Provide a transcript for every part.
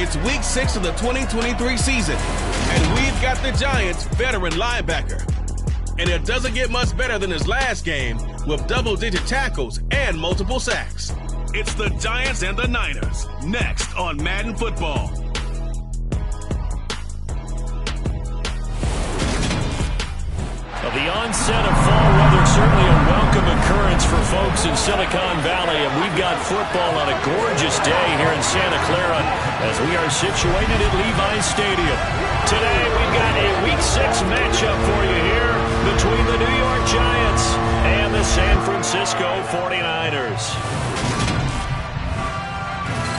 It's week 6 of the 2023 season, and we've got the Giants' veteran linebacker. And it doesn't get much better than his last game with double-digit tackles and multiple sacks. It's the Giants and the Niners, next on Madden Football. The onset of fall weather certainly a welcome occurrence for folks in Silicon Valley, and we've got football on a gorgeous day here in Santa Clara as we are situated at Levi's Stadium. Today we've got a Week 6 matchup for you here between the New York Giants and the San Francisco 49ers.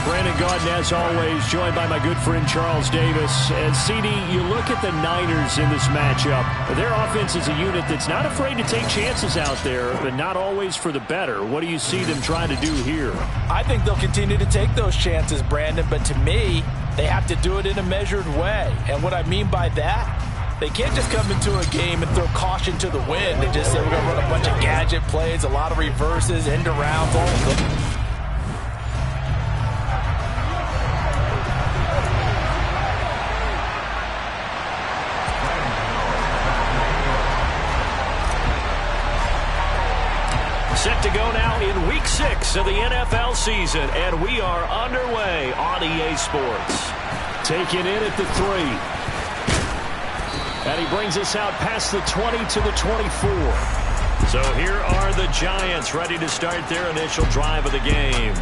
Brandon Gaudin, as always, joined by my good friend Charles Davis. And CD, you look at the Niners in this matchup. Their offense is a unit that's not afraid to take chances out there, but not always for the better. What do you see them trying to do here? I think they'll continue to take those chances, Brandon, but to me, they have to do it in a measured way. And what I mean by that, they can't just come into a game and throw caution to the wind and just say we're going to run a bunch of gadget plays, a lot of reverses, end arounds, all of them. Set to go now in Week 6 of the NFL season, and we are underway on EA Sports. Taking in at the 3. And he brings us out past the 20 to the 24. So here are the Giants ready to start their initial drive of the game.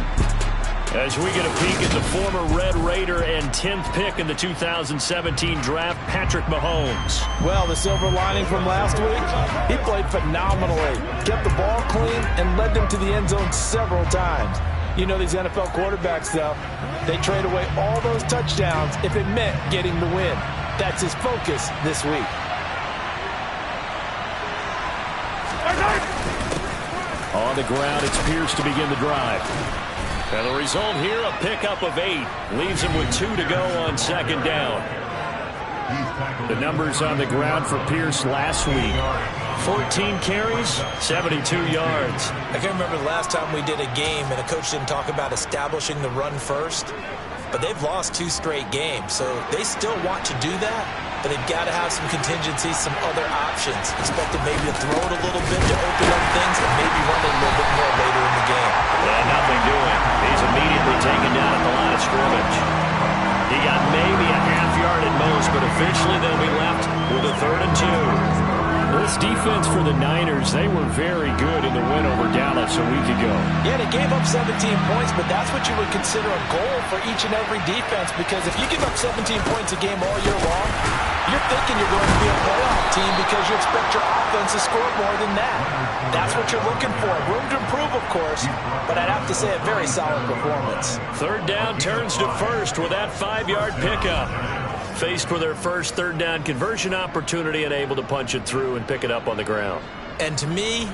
As we get a peek at the former Red Raider and 10th pick in the 2017 draft, Patrick Mahomes. Well, the silver lining from last week, he played phenomenally. Kept the ball clean and led them to the end zone several times. You know these NFL quarterbacks, though, they trade away all those touchdowns if it meant getting the win. That's his focus this week. On the ground, it's Pierce to begin the drive. And the result here, a pickup of 8. Leaves him with 2 to go on second down. The numbers on the ground for Pierce last week. 14 carries, 72 yards. I can't remember the last time we did a game and a coach didn't talk about establishing the run first. But they've lost 2 straight games, so they still want to do that. But they've got to have some contingencies, some other options. Expected maybe to throw it a little bit to open up things and maybe run it a little bit more later in the game. And nothing doing. He's immediately taken down at the line of scrimmage. He got maybe a half yard at most, but officially they'll be left with a 3rd and 2. This defense for the Niners, they were very good in the win over Dallas a week ago. Yeah, they gave up 17 points, but that's what you would consider a goal for each and every defense, because if you give up 17 points a game all year long, you're thinking you're going to be a playoff team because you expect your offense to score more than that. That's what you're looking for. Room to improve, of course, but I'd have to say a very solid performance. 3rd down turns to 1st with that 5-yard pickup. Faced with their first 3rd down conversion opportunity and able to punch it through and pick it up on the ground. And to me,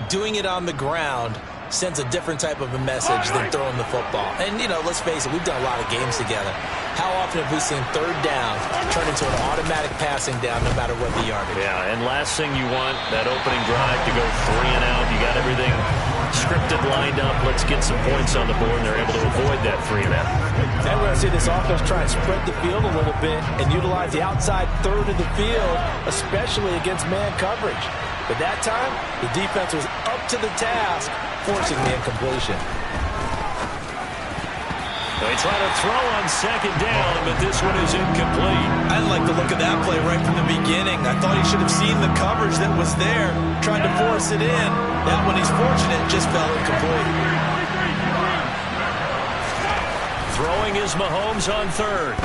doing it on the ground sends a different type of a message than throwing the football. And, you know, let's face it, we've done a lot of games together. How often have we seen 3rd down turn into an automatic passing down no matter what the yardage? Yeah, and last thing you want, that opening drive to go 3 and out. You got everything scripted, lined up. Let's get some points on the board, and they're able to avoid that 3 and out. And we're going to see this offense try and spread the field a little bit and utilize the outside 3rd of the field, especially against man coverage. But that time, the defense was up to the task, forcing the incompletion. They try to throw on 2nd down, but this one is incomplete. I didn't like the look of that play right from the beginning. I thought he should have seen the coverage that was there, tried to force it in. That one, he's fortunate, just fell incomplete. Throwing is Mahomes on 3rd.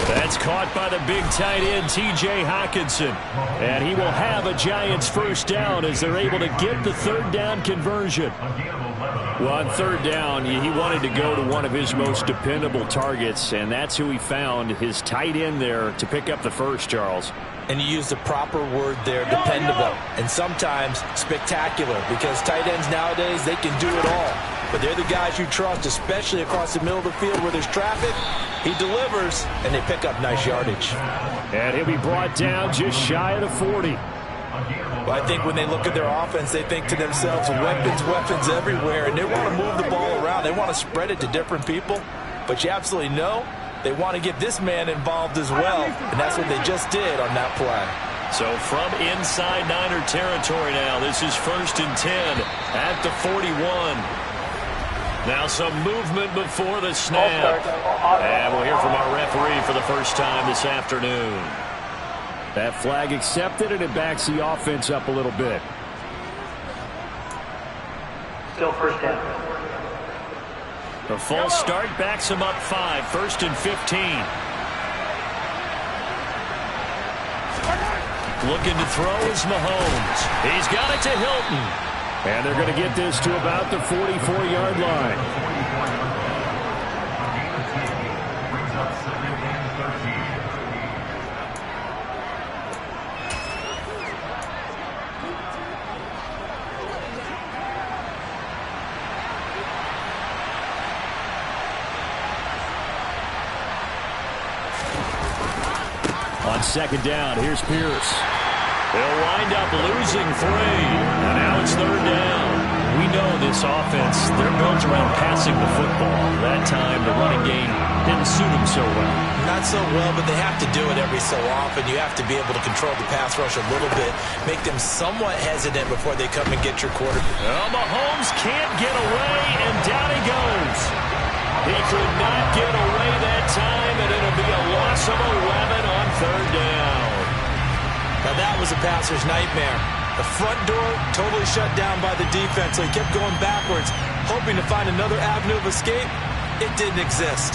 That's caught by the big tight end, T.J. Hockenson. And he will have a Giants 1st down as they're able to get the 3rd down conversion. Well, on 3rd down, he wanted to go to one of his most dependable targets, and that's who he found, his tight end there, to pick up the first, Charles. And you use the proper word there, dependable, and sometimes spectacular, because tight ends nowadays, they can do it all. But they're the guys you trust, especially across the middle of the field where there's traffic. He delivers, and they pick up nice yardage. And he'll be brought down just shy of the 40. Well, I think when they look at their offense, they think to themselves, weapons, weapons everywhere, and they want to move the ball around. They want to spread it to different people. but you absolutely know they want to get this man involved as well, and that's what they just did on that play. So from inside Niner territory now, this is 1st and 10 at the 41. Now some movement before the snap. And we'll hear from our referee for the first time this afternoon. That flag accepted, and it backs the offense up a little bit. Still first down. The false start backs him up 5, 1st and 15. Looking to throw is Mahomes. He's got it to Hilton. And they're going to get this to about the 44-yard line. On 2nd down, here's Pierce. They'll wind up losing 3. And now it's 3rd down. We know this offense, they're built around passing the football. That time, the running game didn't suit them so well. Not so well, but they have to do it every so often. You have to be able to control the pass rush a little bit, make them somewhat hesitant before they come and get your quarterback. Well, Mahomes can't get away, and down he goes. He could not get away that time, and it'll be a loss of 11 on 3rd down. Now that was a passer's nightmare. The front door totally shut down by the defense, so he kept going backwards, hoping to find another avenue of escape. It didn't exist.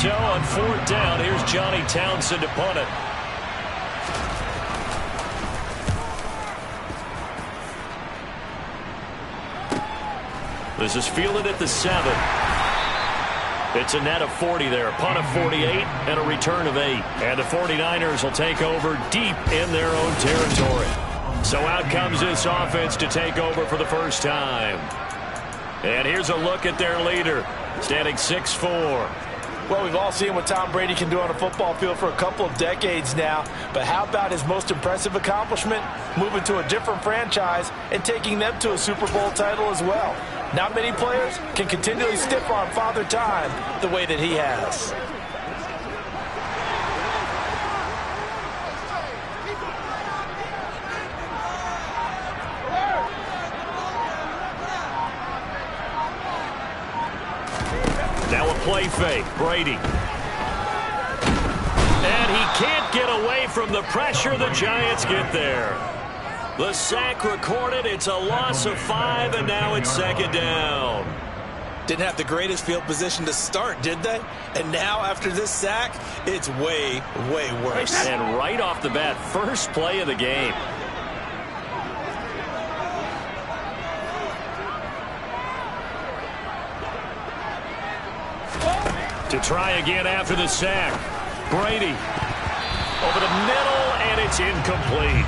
So on 4th down, here's Johnny Townsend to punt it. This is fielded at the 7. It's a net of 40 there. Punt of 48 and a return of 8. And the 49ers will take over deep in their own territory. So out comes this offense to take over for the first time. And here's a look at their leader, standing 6'4". Well, we've all seen what Tom Brady can do on a football field for a couple of decades now. But how about his most impressive accomplishment? Moving to a different franchise and taking them to a Super Bowl title as well. Not many players can continually stiff-arm Father Time the way that he has. Now a play fake. Brady. And he can't get away from the pressure. The Giants get there. The sack recorded. It's a loss of 5, and now it's 2nd down. Didn't have the greatest field position to start, did they? And now, after this sack, it's way, way worse. And right off the bat, first play of the game. To try again after the sack. Brady. Over the middle, and it's incomplete.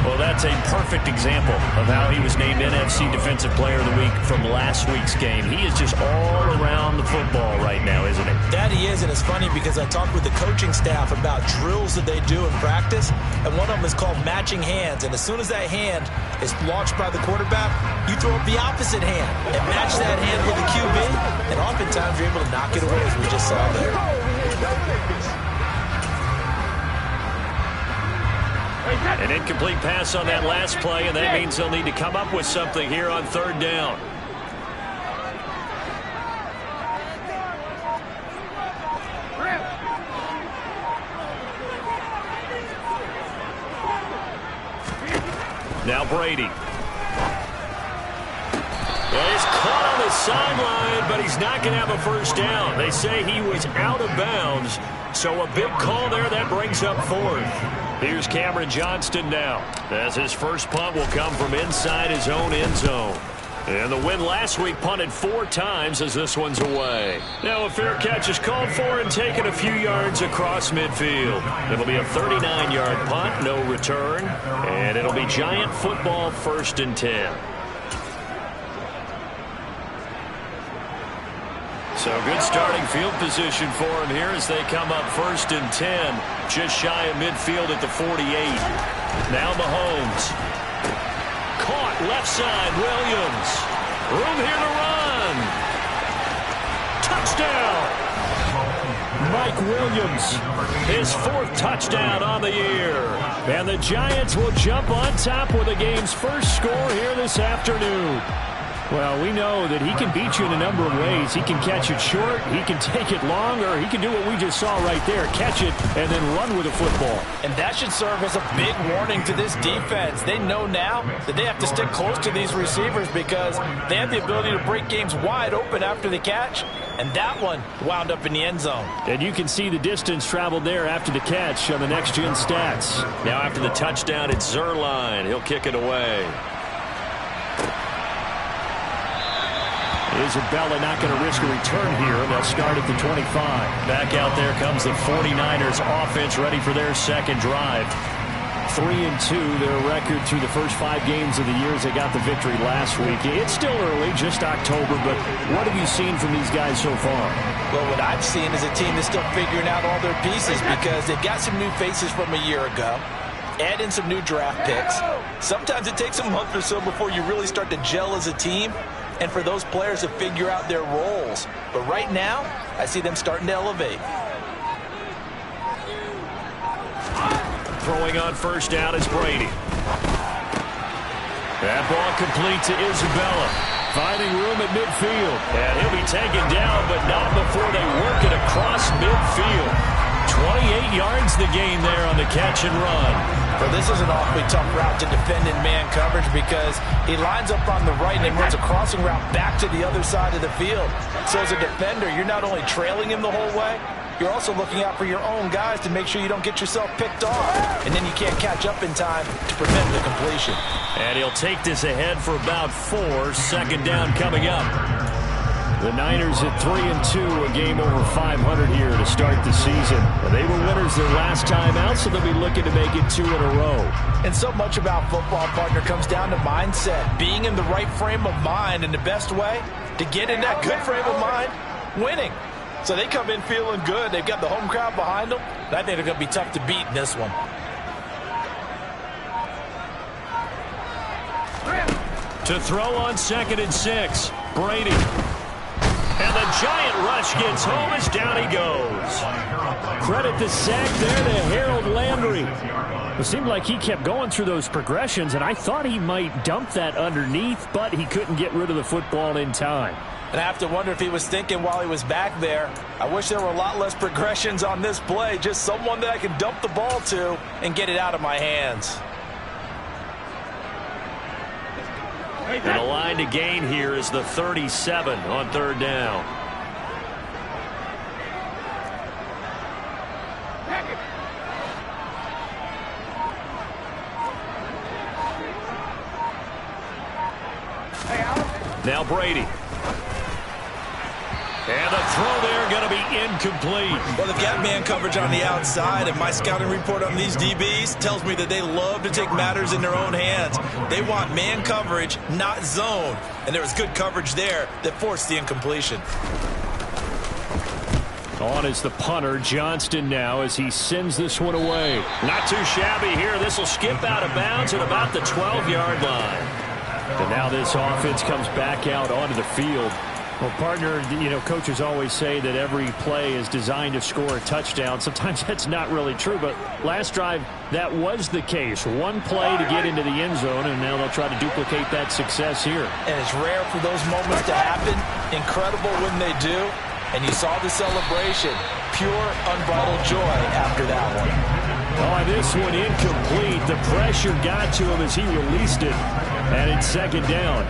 Well, that's a perfect example of how he was named NFC Defensive Player of the Week from last week's game. He is just all around the football right now, isn't he? That he is, and it's funny because I talked with the coaching staff about drills that they do in practice, and one of them is called matching hands. And as soon as that hand is launched by the quarterback, you throw up the opposite hand and match that hand with the QB, and oftentimes you're able to knock it away, as we just saw there. An incomplete pass on that last play, and that means they'll need to come up with something here on 3rd down. Now Brady. Well, he's caught on the sideline, but he's not going to have a first down. They say he was out of bounds, so a big call there. That brings up 4th. Here's Cameron Johnston now, as his first punt will come from inside his own end zone. And the win last week punted 4 times as this one's away. Now a fair catch is called for and taken a few yards across midfield. It'll be a 39-yard punt, no return, and it'll be Giant football 1st and 10. So good starting field position for him here as they come up 1st and 10, just shy of midfield at the 48. Now Mahomes. Caught left side, Williams. Room here to run. Touchdown. Mike Williams, his 4th touchdown on the year. And the Giants will jump on top with the game's first score here this afternoon. Well, we know that he can beat you in a number of ways. He can catch it short, he can take it long, or he can do what we just saw right there, catch it and then run with the football. And that should serve as a big warning to this defense. They know now that they have to stick close to these receivers because they have the ability to break games wide open after the catch. And that one wound up in the end zone. And you can see the distance traveled there after the catch on the next-gen stats. Now after the touchdown, it's Zerline. He'll kick it away. Isabella not going to risk a return here, and they'll start at the 25. Back out there comes the 49ers offense ready for their second drive. 3-2, their record through the first 5 games of the year as they got the victory last week. It's still early, just October, but what have you seen from these guys so far? Well, what I've seen is a team that's still figuring out all their pieces because they've got some new faces from a year ago. Add in some new draft picks. Sometimes it takes a month or so before you really start to gel as a team and for those players to figure out their roles. But right now, I see them starting to elevate. Throwing on first down is Brady. That ball complete to Isabella. Finding room at midfield. And he'll be taken down, but not before they work it across midfield. 28 yards the gain there on the catch and run. Well, this is an awfully tough route to defend in man coverage because he lines up on the right and then runs a crossing route back to the other side of the field. So as a defender, you're not only trailing him the whole way, you're also looking out for your own guys to make sure you don't get yourself picked off. And then you can't catch up in time to prevent the completion. And he'll take this ahead for about 4. Second down coming up. The Niners at 3-2, a game over 500 here to start the season. They were winners their last time out, so they'll be looking to make it 2 in a row. And so much about football, partner, comes down to mindset. Being in the right frame of mind, and the best way to get in that good frame of mind, winning. So they come in feeling good. They've got the home crowd behind them. And I think they're going to be tough to beat in this one. To throw on 2nd and 6, Brady. And the giant rush gets home as down he goes. Credit the sack there to Harold Landry. It seemed like he kept going through those progressions, and I thought he might dump that underneath, but he couldn't get rid of the football in time. And I have to wonder if he was thinking while he was back there, I wish there were a lot less progressions on this play, just someone that I can dump the ball to and get it out of my hands. And the line to gain here is the 37 on 3rd down. Now Brady. And the throw there going to be incomplete. Well, they've got man coverage on the outside, and my scouting report on these DBs tells me that they love to take matters in their own hands. They want man coverage, not zone. And there was good coverage there that forced the incompletion. On is the punter, Johnston now, as he sends this one away. Not too shabby here. This will skip out of bounds at about the 12-yard line. And now this offense comes back out onto the field. Well, partner, you know, coaches always say that every play is designed to score a touchdown. Sometimes that's not really true, but last drive, that was the case. One play to get into the end zone, and now they'll try to duplicate that success here. And it's rare for those moments to happen. Incredible when they do. And you saw the celebration. Pure, unbridled joy after that one. Oh, this one incomplete. The pressure got to him as he released it. And it's 2nd down.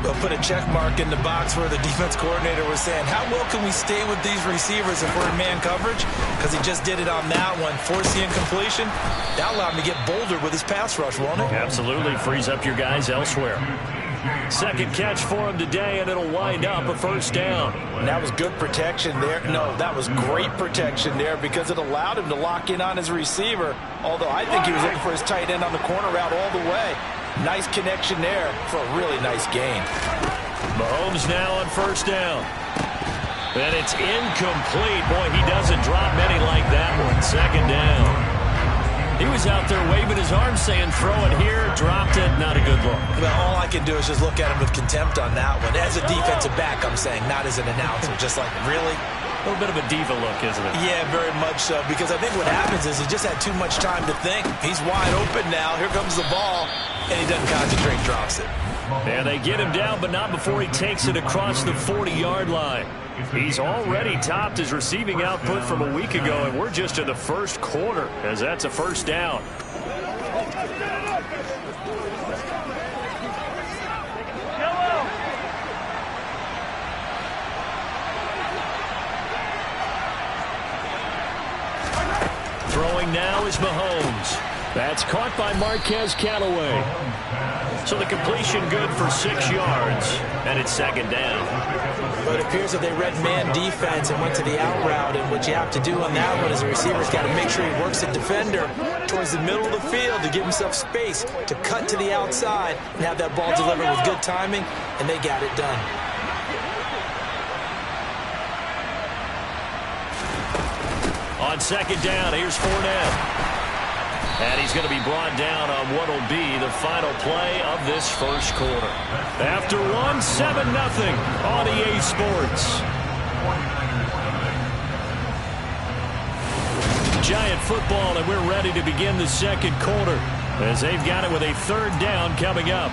We'll put a check mark in the box where the defense coordinator was saying, how well can we stay with these receivers if we're in man coverage? Because he just did it on that one, forced the incompletion. That allowed him to get bolder with his pass rush, won't it? Absolutely, frees up your guys elsewhere. Second catch for him today, and it'll wind up a 1st down. And that was good protection there. No, that was great protection there because it allowed him to lock in on his receiver, although I think he was looking for his tight end on the corner route all the way. Nice connection there for a really nice gain. Mahomes now on 1st down. And it's incomplete. Boy, he doesn't drop many like that one. 2nd down. He was out there waving his arms saying, throw it here, dropped it, not a good look. Well, all I can do is just look at him with contempt on that one. As a defensive back, I'm saying, not as an announcer. Just like, really? A little bit of a diva look, isn't it? Yeah, very much so, because I think what happens is he just had too much time to think. He's wide open now. Here comes the ball, and he doesn't concentrate, drops it. And they get him down, but not before he takes it across the 40-yard line. He's already topped his receiving output from a week ago, and we're just in the first quarter, as that's a first down. Throwing now is Mahomes. That's caught by Marquez Callaway. So the completion good for 6 yards, and it's second down. But it appears that they read man defense and went to the out route, and what you have to do on that one is the receiver's got to make sure he works the defender towards the middle of the field to give himself space to cut to the outside and have that ball delivered with good timing, and they got it done. On second down, here's Fournette. And he's going to be brought down on what will be the final play of this first quarter. After one, 7-0 on EA Sports. Giant football, and we're ready to begin the second quarter as they've got it with a third down coming up.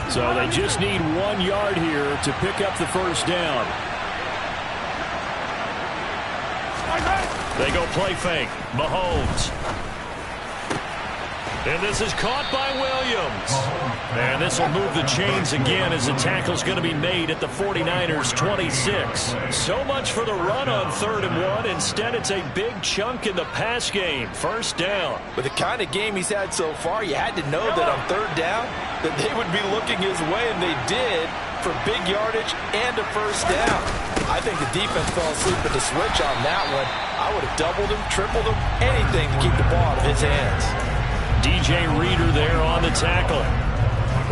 So they just need 1 yard here to pick up the first down. They go play fake. Mahomes. And this is caught by Williams. And this will move the chains again as the tackle's going to be made at the 49ers 26. So much for the run on 3rd and 1. Instead, it's a big chunk in the pass game. First down. With the kind of game he's had so far, you had to know that on 3rd down that they would be looking his way, and they did, for big yardage and a first down. I think the defense fell asleep at the switch on that one. I would have doubled him, tripled him, anything to keep the ball out of his hands. DJ Reader there on the tackle.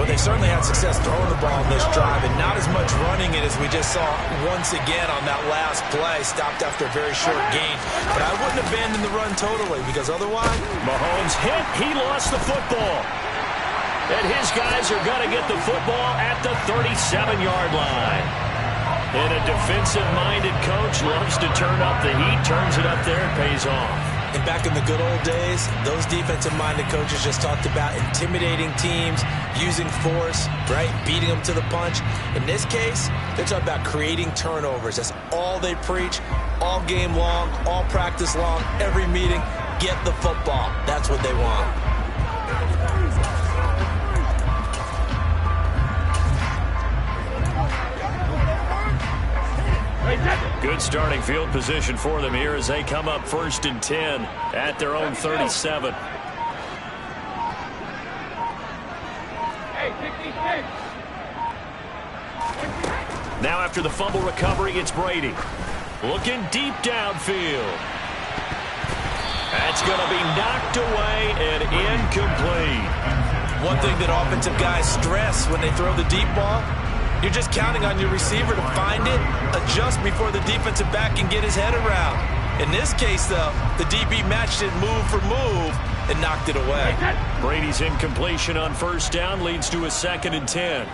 Well, they certainly had success throwing the ball in this drive, and not as much running it as we just saw once again on that last play. Stopped after a very short gain. But I wouldn't abandon the run totally, because otherwise... Mahomes hit. He lost the football. And his guys are going to get the football at the 37-yard line. And a defensive-minded coach loves to turn up the heat, turns it up there, and pays off. And back in the good old days, those defensive-minded coaches just talked about intimidating teams, using force, right, beating them to the punch. In this case, they're talking about creating turnovers. That's all they preach, all game long, all practice long, every meeting. Get the football. That's what they want. Good starting field position for them here as they come up 1st and 10 at their own 37. Now after the fumble recovery, it's Brady. Looking deep downfield. That's going to be knocked away and incomplete. One thing that offensive guys stress when they throw the deep ball, you're just counting on your receiver to find it, adjust before the defensive back can get his head around. In this case, though, the DB matched it move for move and knocked it away. Brady's incompletion on 1st down leads to a 2nd and 10.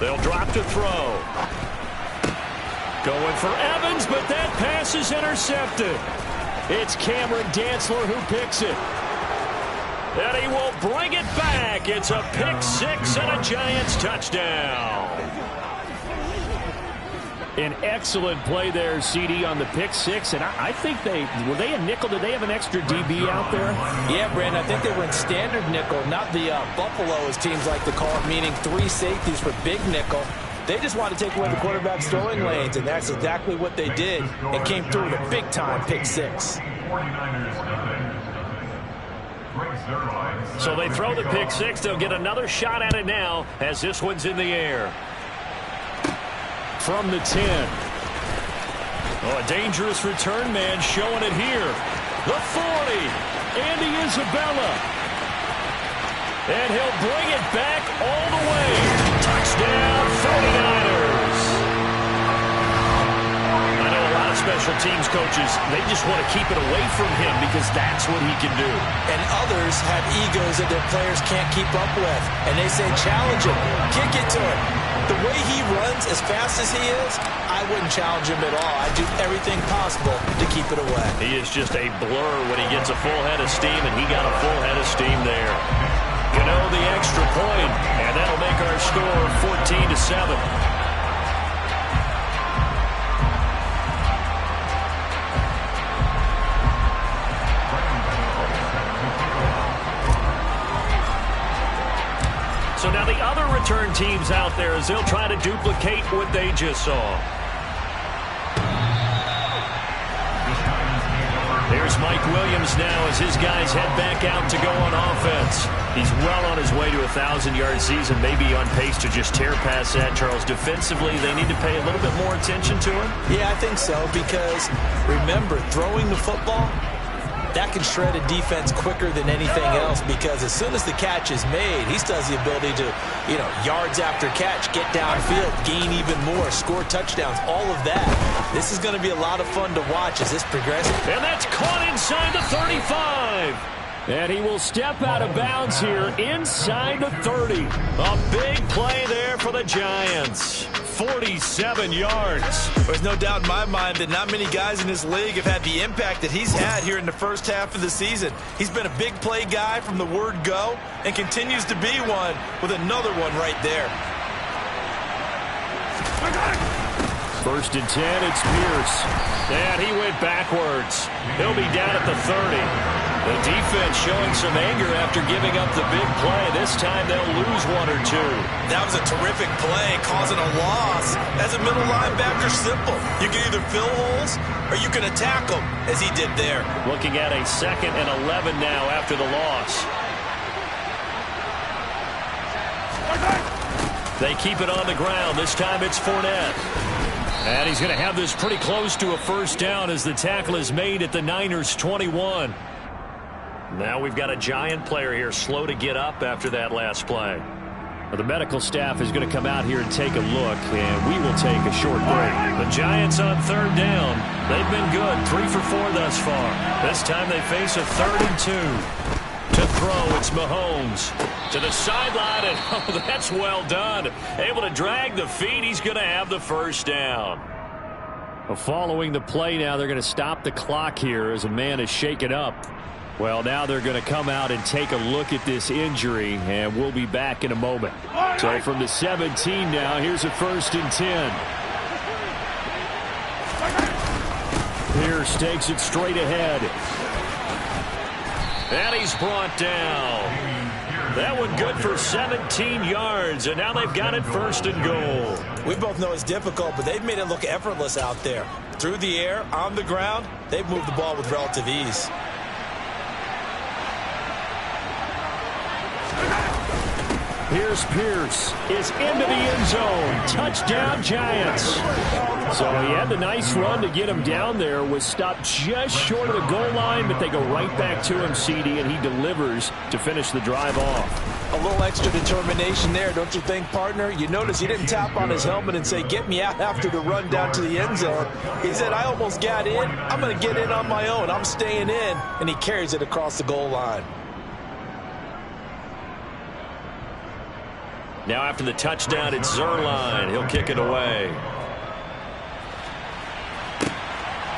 They'll drop to throw. Going for Evans, but that pass is intercepted. It's Cameron Dantzler who picks it. And he will bring it back. It's a pick 6 and a Giants touchdown. An excellent play there, CD, on the pick 6. And I think were they a nickel? Did they have an extra DB out there? Yeah, Brandon, I think they were in standard nickel, not the Buffalo, as teams like to call it, meaning 3 safeties for big nickel. They just want to take away the quarterback's throwing lanes, and that's exactly what they did, and came through with a big-time pick 6. So they throw the pick 6. They'll get another shot at it now as this one's in the air. From the 10. Oh, a dangerous return man showing it here. The 40. Andy Isabella. And he'll bring it back all the way. Touchdown, 49ers. I know a lot of special teams coaches, they just want to keep it away from him because that's what he can do. And others have egos that their players can't keep up with. And they say, challenge him, kick it to him. The way he runs as fast as he is, I wouldn't challenge him at all. I'd do everything possible to keep it away. He is just a blur when he gets a full head of steam, and he got a full head of steam there. Gano the extra point, and that'll make our score 14-7. So now the other return teams out there as they'll try to duplicate what they just saw. There's Mike Williams now as his guys head back out to go on offense. He's well on his way to a 1,000-yard season, maybe on pace to just tear past that, Charles. Defensively, they need to pay a little bit more attention to him? Yeah, I think so, because remember, throwing the football, that can shred a defense quicker than anything else, because as soon as the catch is made, he still has the ability to, yards after catch, get downfield, gain even more, score touchdowns, all of that. This is going to be a lot of fun to watch as this progresses. And that's caught inside the 35. And he will step out of bounds here inside the 30. A big play there for the Giants. 47 yards. There's no doubt in my mind that not many guys in this league have had the impact that he's had here in the first half of the season. He's been a big play guy from the word go and continues to be one with another one right there. First and 10, it's Pierce. And he went backwards. He'll be down at the 30. The defense showing some anger after giving up the big play. This time they'll lose one or two. That was a terrific play, causing a loss. As a middle linebacker, simple. You can either fill holes or you can attack them, as he did there. Looking at a 2nd and 11 now after the loss. They keep it on the ground. This time it's Fournette. And he's going to have this pretty close to a first down as the tackle is made at the Niners' 21. Now we've got a Giant player here slow to get up after that last play. Well, the medical staff is going to come out here and take a look, and we will take a short break. The Giants on 3rd down. They've been good, 3 for 4 thus far. This time they face a 3rd and 2. To throw, it's Mahomes. To the sideline, and oh, that's well done. Able to drag the feet. He's going to have the first down. Well, following the play now, they're going to stop the clock here as a man is shaken up. Well, now they're going to come out and take a look at this injury, and we'll be back in a moment. So from the 17 now, here's a 1st and 10. Pierce takes it straight ahead. And he's brought down. That one good for 17 yards, and now they've got it 1st and goal. We both know it's difficult, but they've made it look effortless out there. Through the air, on the ground, they've moved the ball with relative ease. Here's Pierce is into the end zone. Touchdown, Giants. So he had the nice run to get him down there. Was stopped just short of the goal line, but they go right back to him, CD, and he delivers to finish the drive off. A little extra determination there, don't you think, partner? You notice he didn't tap on his helmet and say, get me out after the run down to the end zone. He said, I almost got in. I'm going to get in on my own. I'm staying in. And he carries it across the goal line. Now after the touchdown, it's Zerline. He'll kick it away.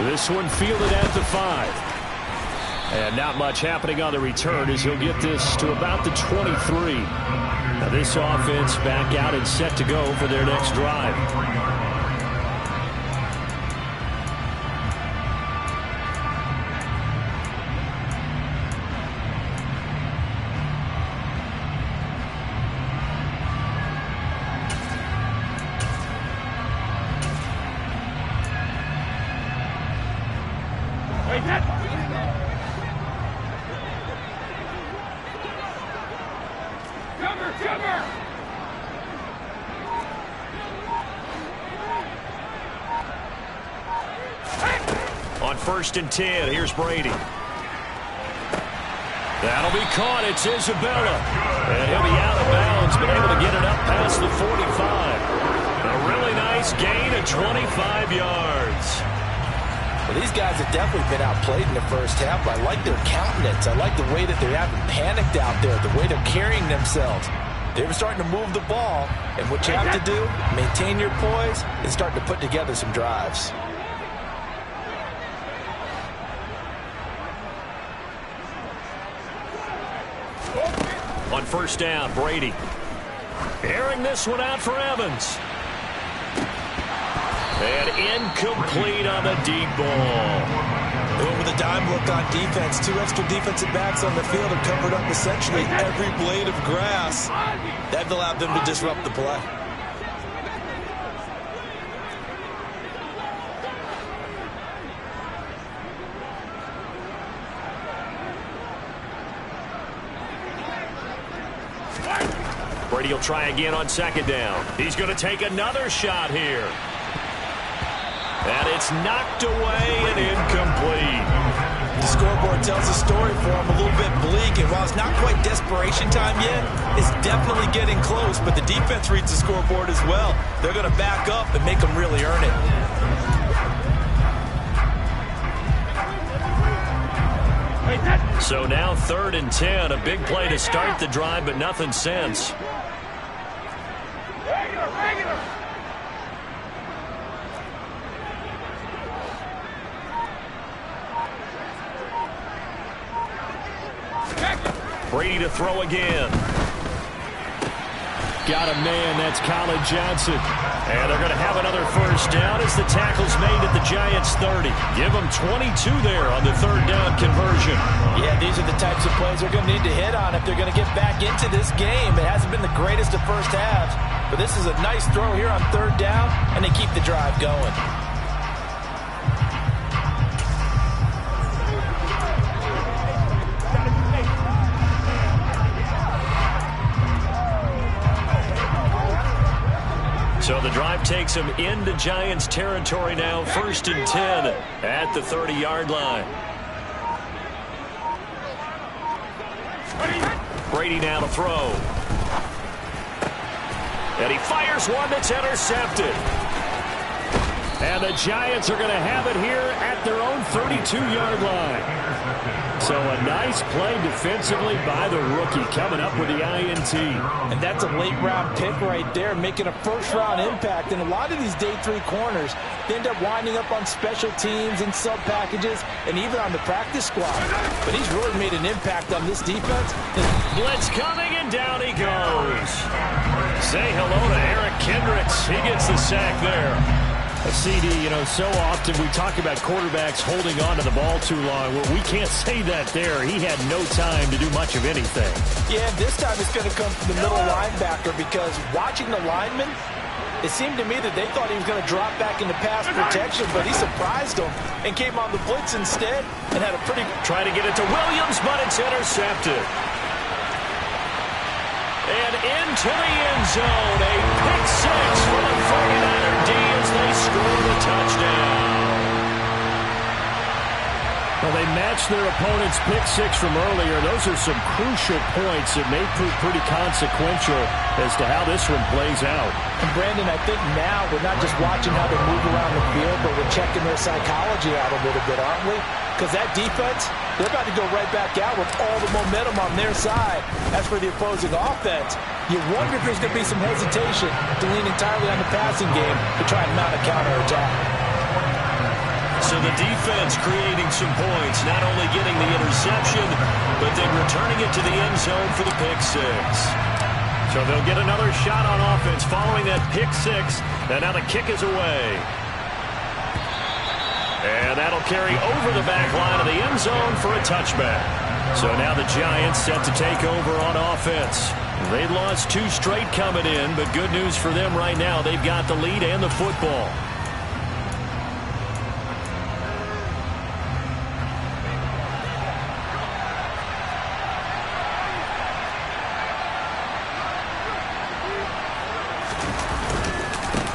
This one fielded at the 5. And not much happening on the return as he'll get this to about the 23. Now this offense back out and set to go for their next drive. On 1st and 10, here's Brady. That'll be caught. It's Isabella. And he'll be out of bounds, but able to get it up past the 45. A really nice gain of 25 yards. Well, these guys have definitely been outplayed in the first half, but I like their countenance. I like the way that they haven't panicked out there, the way they're carrying themselves. They were starting to move the ball, and what you have to do, maintain your poise and start to put together some drives. On first down, Brady. Airing this one out for Evans. And incomplete on the deep ball. They went with a dime look on defense. 2 extra defensive backs on the field have covered up essentially every blade of grass. That allowed them to disrupt the play. Brady will try again on second down. He's going to take another shot here. And it's knocked away and incomplete. The scoreboard tells a story for him, a little bit bleak, and while it's not quite desperation time yet, it's definitely getting close, but the defense reads the scoreboard as well. They're going to back up and make them really earn it. So now 3rd and 10, a big play to start the drive, but nothing since. Brady to throw again. Got a man, that's Colin Johnson. And they're going to have another first down as the tackle's made at the Giants' 30. Give them 22 there on the 3rd down conversion. Yeah, these are the types of plays they're going to need to hit on if they're going to get back into this game. It hasn't been the greatest of first halves, but this is a nice throw here on 3rd down, and they keep the drive going. So the drive takes them into Giants territory now, 1st and 10 at the 30-yard line. Brady now to throw. And he fires one that's intercepted. And the Giants are going to have it here at their own 32-yard line. So a nice play defensively by the rookie coming up with the INT. And that's a late-round pick right there, making a first-round impact. And a lot of these day 3 corners, they end up winding up on special teams and sub-packages and even on the practice squad. But he's really made an impact on this defense. Blitz coming, and down he goes. Say hello to Eric Kendricks. He gets the sack there. A CD, you know, so often we talk about quarterbacks holding on to the ball too long. Well, we can't say that there. He had no time to do much of anything. Yeah, this time it's going to come from the middle linebacker because watching the lineman, it seemed to me that they thought he was going to drop back into pass protection, but he surprised them and came on the blitz instead and had a pretty... Trying to get it to Williams, but it's intercepted. And into the end zone, a pick 6 for the 49er D as they score the touchdown. Well, they matched their opponent's pick 6 from earlier. Those are some crucial points that may prove pretty consequential as to how this one plays out. And Brandon, I think now we're not just watching how they move around the field, but we're checking their psychology out a little bit, aren't we? Because that defense, they're about to go right back out with all the momentum on their side. As for the opposing offense, you wonder if there's going to be some hesitation to lean entirely on the passing game to try and mount a counterattack. So the defense creating some points, not only getting the interception, but then returning it to the end zone for the pick 6. So they'll get another shot on offense following that pick 6, and now the kick is away. And that'll carry over the back line of the end zone for a touchback. So now the Giants set to take over on offense. They lost 2 straight coming in, but good news for them right now. They've got the lead and the football.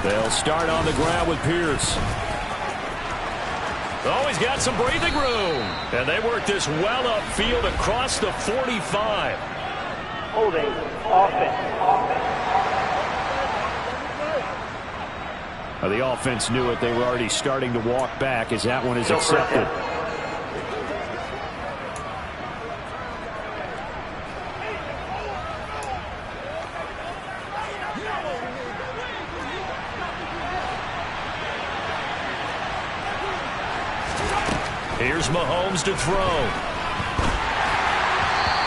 They'll start on the ground with Pierce. Oh, he's got some breathing room. And they work this well upfield across the 45. Holding. Offense. The offense knew it. They were already starting to walk back as that one is accepted. Here's Mahomes to throw.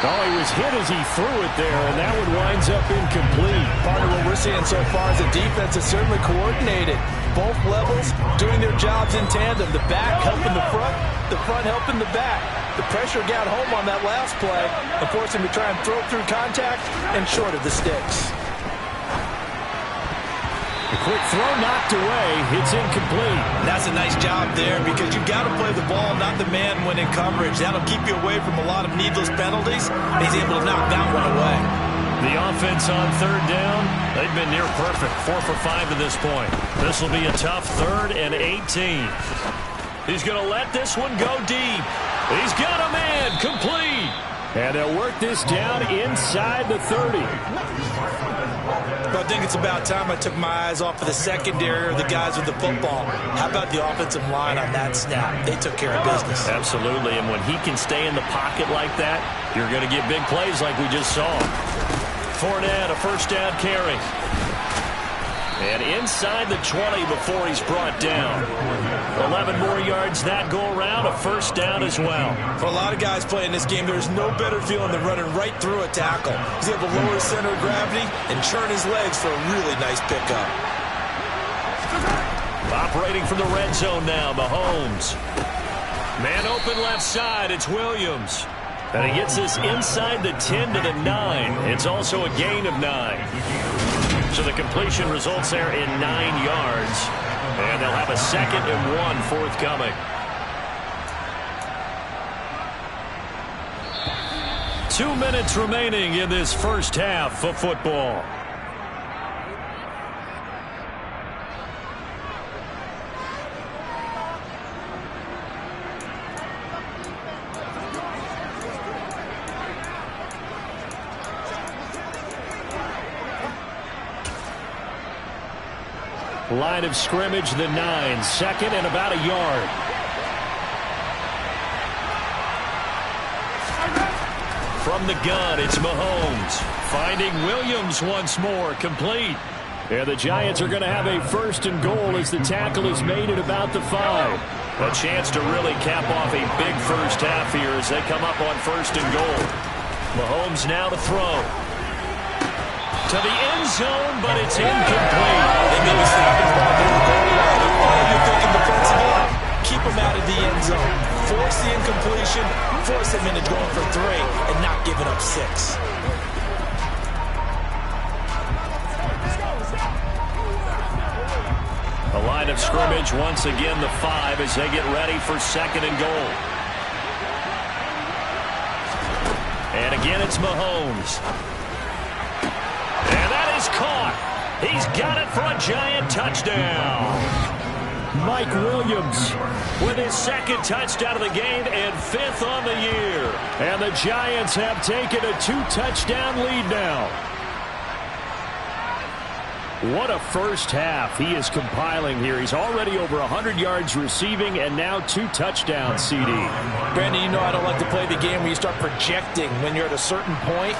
Oh, he was hit as he threw it there, and that one winds up incomplete. Part of what we're seeing so far is the defense is certainly coordinated. Both levels doing their jobs in tandem. The back helping the front helping the back. The pressure got home on that last play and forced him to try and throw through contact and short of the sticks. A quick throw knocked away. It's incomplete. That's a nice job there because you've got to play the ball, not the man when in coverage. That'll keep you away from a lot of needless penalties. He's able to knock that one away. The offense on third down, they've been near perfect. 4 for 5 to this point. This will be a tough 3rd and 18. He's going to let this one go deep. He's got a man complete. And they'll work this down inside the 30. I think it's about time I took my eyes off of the secondary or the guys with the football. How about the offensive line on that snap? They took care of business. Absolutely, and when he can stay in the pocket like that, you're going to get big plays like we just saw. Fournette, a first down carry. And inside the 20 before he's brought down. 11 more yards that go around, a first down as well. For a lot of guys playing this game, there's no better feeling than running right through a tackle. He's able to lower his center of gravity and churn his legs for a really nice pickup. Operating from the red zone now, Mahomes. Man open left side, it's Williams. And he gets this inside the 10 to the 9. It's also a gain of 9. So the completion results there in 9 yards. And they'll have a 2nd and 1 forthcoming. 2 minutes remaining in this first half of football. Line of scrimmage, the 9. 2nd and about a yard. From the gun, it's Mahomes. Finding Williams once more, complete. Yeah, the Giants are going to have a 1st and goal as the tackle is made at about the 5. A chance to really cap off a big first half here as they come up on 1st and goal. Mahomes now to throw. To the end zone, but it's incomplete. They may be snapping the ball down the goal line. All you're thinking defensively, keep them out of the end zone. Force the incompletion, force them into going for 3 and not giving up 6. A line of scrimmage, once again the 5 as they get ready for 2nd and goal. And again it's Mahomes. And that is caught. He's got it for a Giant touchdown. Mike Williams with his 2nd touchdown of the game and 5th on the year. And the Giants have taken a 2-touchdown lead now. What a first half he is compiling here. He's already over 100 yards receiving and now 2 touchdowns, CD. Brandon, you know I don't like to play the game where you start projecting when you're at a certain point.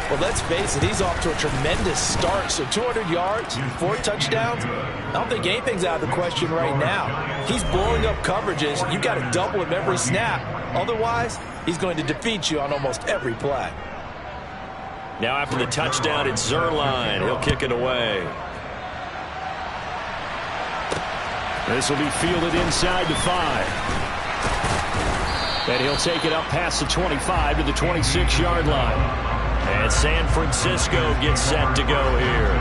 Well, let's face it, he's off to a tremendous start. So 200 yards, 4 touchdowns, I don't think anything's out of the question right now. He's blowing up coverages. You've got to double him every snap. Otherwise, he's going to defeat you on almost every play. Now after the touchdown, it's Zerline. He'll kick it away. This will be fielded inside the 5. And he'll take it up past the 25 to the 26-yard line. And San Francisco gets set to go here.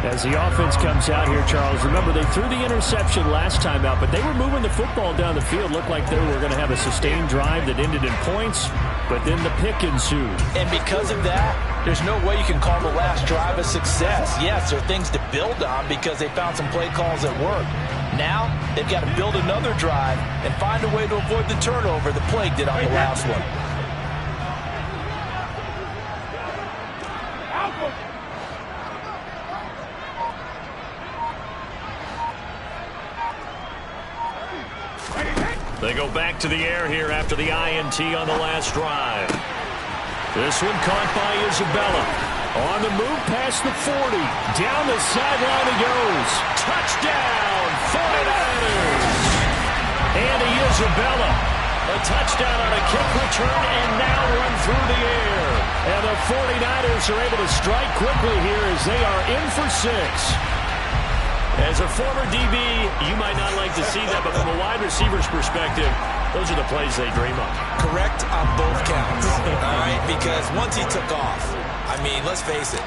As the offense comes out here, Charles, remember they threw the interception last time out, but they were moving the football down the field. Looked like they were going to have a sustained drive that ended in points, but then the pick ensued. And because of that, there's no way you can call the last drive a success. Yes, there are things to build on because they found some play calls that work. Now, they've got to build another drive and find a way to avoid the turnover the plague did on the last one. They go back to the air here after the INT on the last drive. This one caught by Isabella. On the move past the 40. Down the sideline he goes. Touchdown, 49ers. Andy Isabella. A touchdown on a kick return and now run through the air. And the 49ers are able to strike quickly here as they are in for 6. As a former DB, you might not like to see that, but from a wide receiver's perspective, those are the plays they dream of. Correct on both counts, all right? Because once he took off, I mean, let's face it,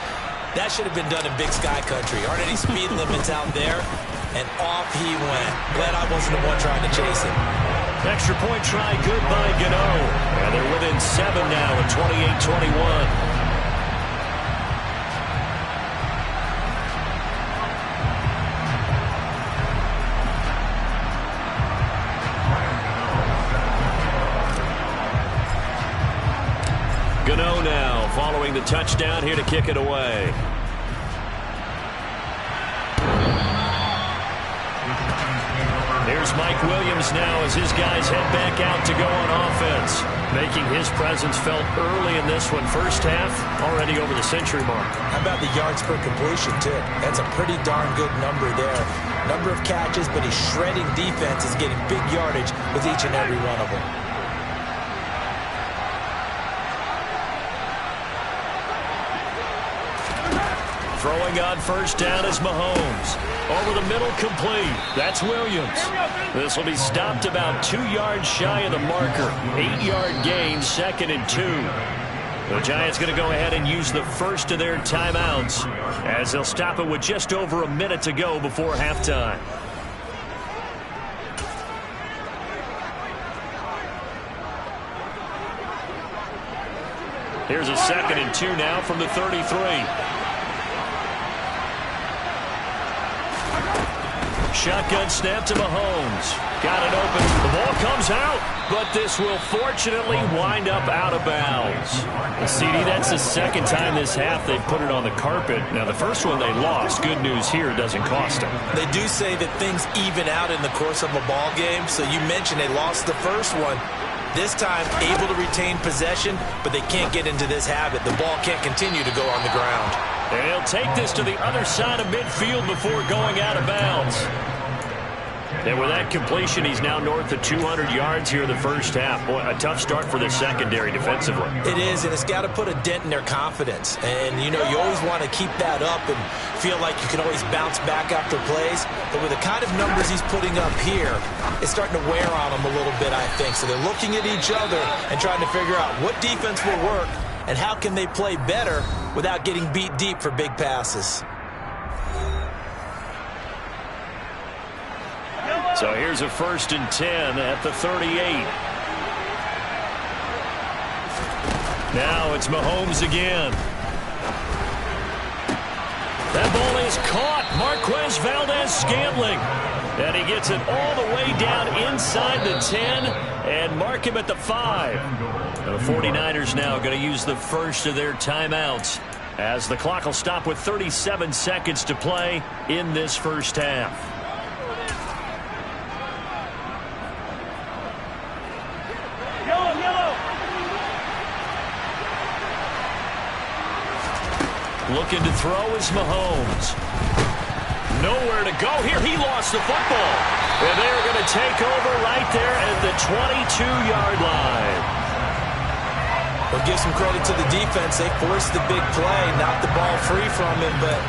that should have been done in Big Sky Country. Aren't any speed limits out there? And off he went. Glad I wasn't the one trying to chase him. Extra point try good by Gano. And they're within 7 now at 28-21. Gano now following the touchdown here to kick it away. Here's Mike Williams now as his guys head back out to go on offense. Making his presence felt early in this one. First half, already over the century mark. How about the yards per completion, too? That's a pretty darn good number there. Number of catches, but he's shredding defense, is getting big yardage with each and every one of them. Throwing on first down is Mahomes. Over the middle, complete. That's Williams. This will be stopped about 2 yards shy of the marker. 8-yard gain, 2nd and 2. The Giants going to go ahead and use the first of their timeouts as they'll stop it with just over a minute to go before halftime. Here's a 2nd and 2 now from the 33. Shotgun snap to Mahomes. Got it open. The ball comes out, but this will fortunately wind up out of bounds. CD, that's the 2nd time this half they've put it on the carpet. Now, the first one they lost. Good news here, it doesn't cost them. They do say that things even out in the course of a ball game. So you mentioned they lost the first one. This time, able to retain possession, but they can't get into this habit. The ball can't continue to go on the ground. And he'll take this to the other side of midfield before going out of bounds. And with that completion, he's now north of 200 yards here in the first half. Boy, a tough start for the secondary defensively. It is, and it's got to put a dent in their confidence. And, you know, you always want to keep that up and feel like you can always bounce back after plays. But with the kind of numbers he's putting up here, it's starting to wear on them a little bit, I think. So they're looking at each other and trying to figure out what defense will work and how can they play better without getting beat deep for big passes. So here's a 1st and 10 at the 38. Now it's Mahomes again. That ball is caught. Marquez Valdez-Scantling. And he gets it all the way down inside the 10 and mark him at the 5. The 49ers now going to use the first of their timeouts as the clock will stop with 37 seconds to play in this first half. Looking to throw is Mahomes. Nowhere to go here. He lost the football. And they're going to take over right there at the 22-yard line. Well, give some credit to the defense. They forced the big play, knocked the ball free from him, but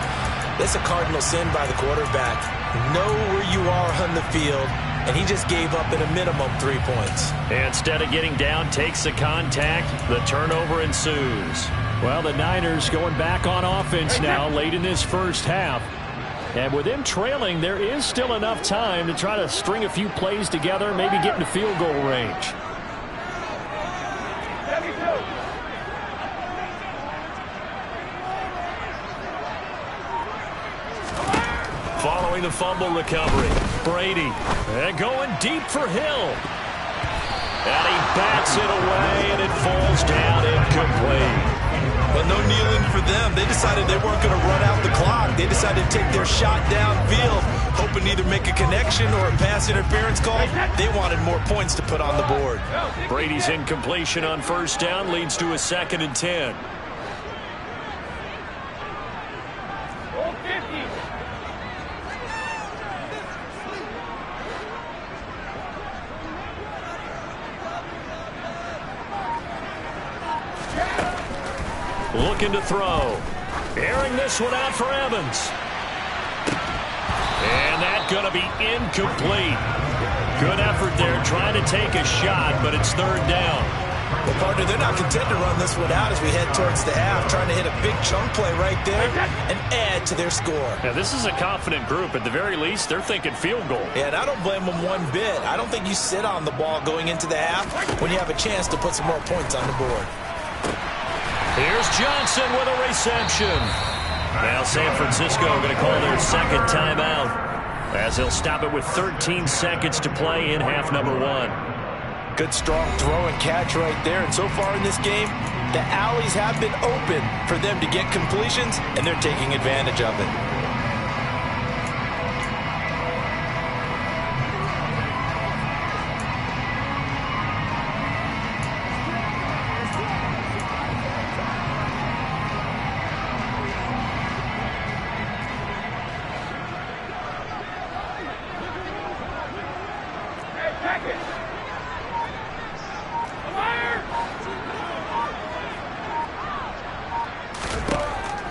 that's a cardinal sin by the quarterback. Know where you are on the field, and he just gave up at a minimum 3 points. And instead of getting down, takes the contact. The turnover ensues. Well, the Niners going back on offense now late in this first half. And with them trailing, there is still enough time to try to string a few plays together, maybe get into field goal range. Following the fumble recovery, Brady. And going deep for Hill. And he bats it away, and it falls down incomplete. But no kneeling for them. They decided they weren't going to run out the clock. They decided to take their shot downfield, hoping to either make a connection or a pass interference call. They wanted more points to put on the board. Brady's incompletion on first down leads to a 2nd and 10. Looking to throw. Airing this one out for Evans. And that's going to be incomplete. Good effort there trying to take a shot, but it's 3rd down. Well, partner, they're not content to run this one out as we head towards the half, trying to hit a big chunk play right there and add to their score. Now, this is a confident group. At the very least, they're thinking field goal. Yeah, and I don't blame them one bit. I don't think you sit on the ball going into the half when you have a chance to put some more points on the board. Here's Johnson with a reception. Now San Francisco going to call their 2nd timeout as they'll stop it with 13 seconds to play in half number 1. Good strong throw and catch right there. And so far in this game, the alleys have been open for them to get completions, and they're taking advantage of it.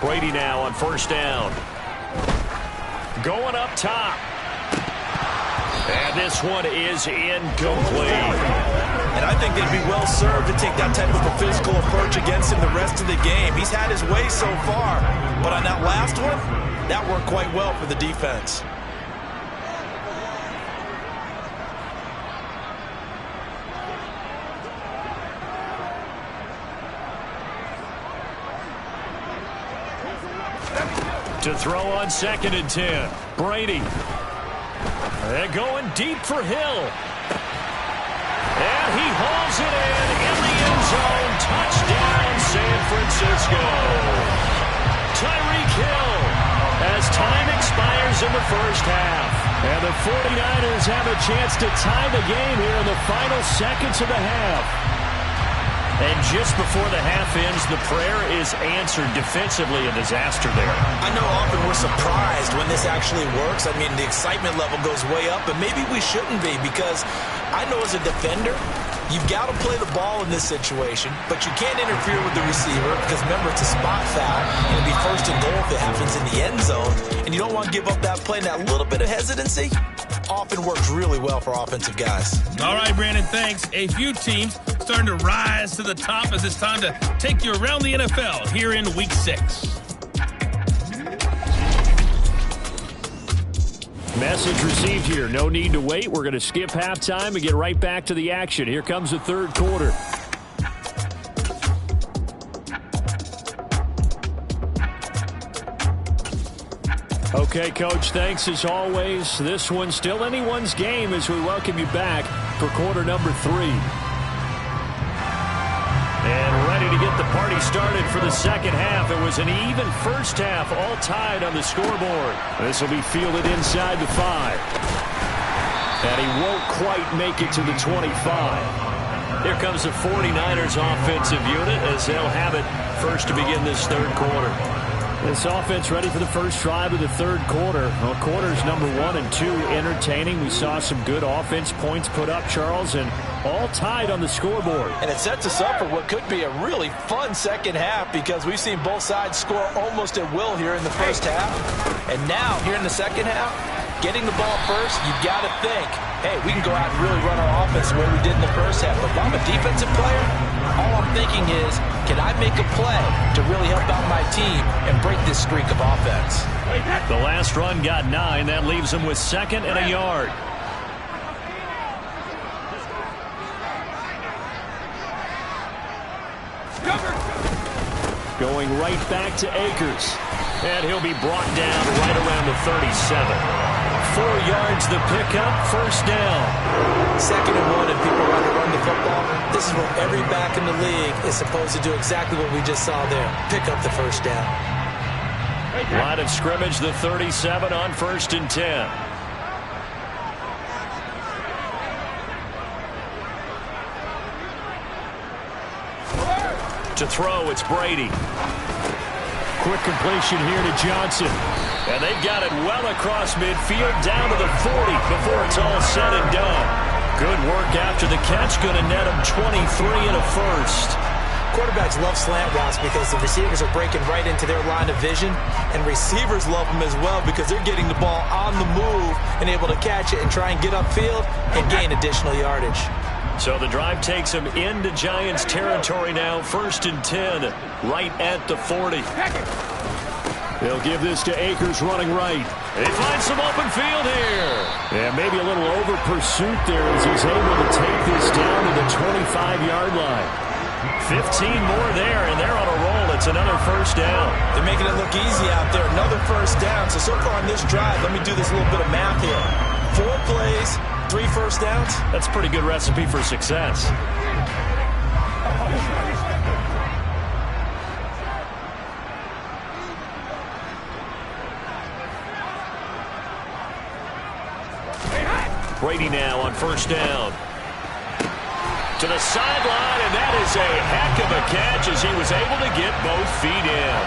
Brady now on first down. Going up top. And this one is incomplete. And I think they'd be well served to take that type of a physical approach against him the rest of the game. He's had his way so far. But on that last one, that worked quite well for the defense. To throw on 2nd and 10. Brady. They're going deep for Hill. And he hauls it in the end zone. Touchdown, San Francisco. Tyreek Hill as time expires in the first half. And the 49ers have a chance to tie the game here in the final seconds of the half. And just before the half ends, the prayer is answered. Defensively, a disaster there. I know often we're surprised when this actually works. I mean, the excitement level goes way up, and maybe we shouldn't be, because I know as a defender, you've got to play the ball in this situation, but you can't interfere with the receiver because, remember, it's a spot foul, and it'll be 1st and goal if it happens in the end zone, and you don't want to give up that play. And that little bit of hesitancy often works really well for offensive guys. All right, Brandon, thanks. A few teams starting to rise to the top as it's time to take you around the NFL here in Week 6. Message received here. No need to wait. We're going to skip halftime and get right back to the action. Here comes the 3rd quarter. Okay, Coach, thanks as always. This one's still anyone's game as we welcome you back for quarter number 3. And ready to get the party started for the second half. It was an even first half, all tied on the scoreboard. This will be fielded inside the 5. And he won't quite make it to the 25. Here comes the 49ers offensive unit as they'll have it first to begin this 3rd quarter. This offense ready for the first drive of the 3rd quarter. Well, quarters number 1 and 2 entertaining. We saw some good offense points put up, Charles, and all tied on the scoreboard. And it sets us up for what could be a really fun second half, because we've seen both sides score almost at will here in the first half. And now, here in the second half, getting the ball first, you've got to think, hey, we can go out and really run our offense the way we did in the first half. But if I'm a defensive player, All I'm thinking is, can I make a play to really help out my team and break this streak of offense? The last run got 9. That leaves them with 2nd and a yard. Going right back to Akers. And he'll be brought down right around the 37. 4 yards the pickup, first down. 2nd and 1 and people want to run the football. This is where every back in the league is supposed to do exactly what we just saw there. Pick up the first down. Line of scrimmage, the 37 on 1st and 10. To throw, it's Brady. Quick completion here to Johnson. And they've got it well across midfield down to the 40 before it's all said and done. Good work after the catch. Going to net him 23 and a first. Quarterbacks love slant routes because the receivers are breaking right into their line of vision. And receivers love them as well because they're getting the ball on the move and able to catch it and try and get upfield and gain additional yardage. So the drive takes him into Giants territory now. 1st and 10, right at the 40. They'll give this to Akers running right. They find some open field here. Yeah, maybe a little over pursuit there as he's able to take this down to the 25-yard line. 15 more there, and they're on a roll. It's another first down. They're making it look easy out there. Another first down. So far on this drive, let me do this little bit of math here. 4 plays. 3 first downs? That's a pretty good recipe for success. Brady now on first down. To the sideline, and that is a heck of a catch as he was able to get both feet in.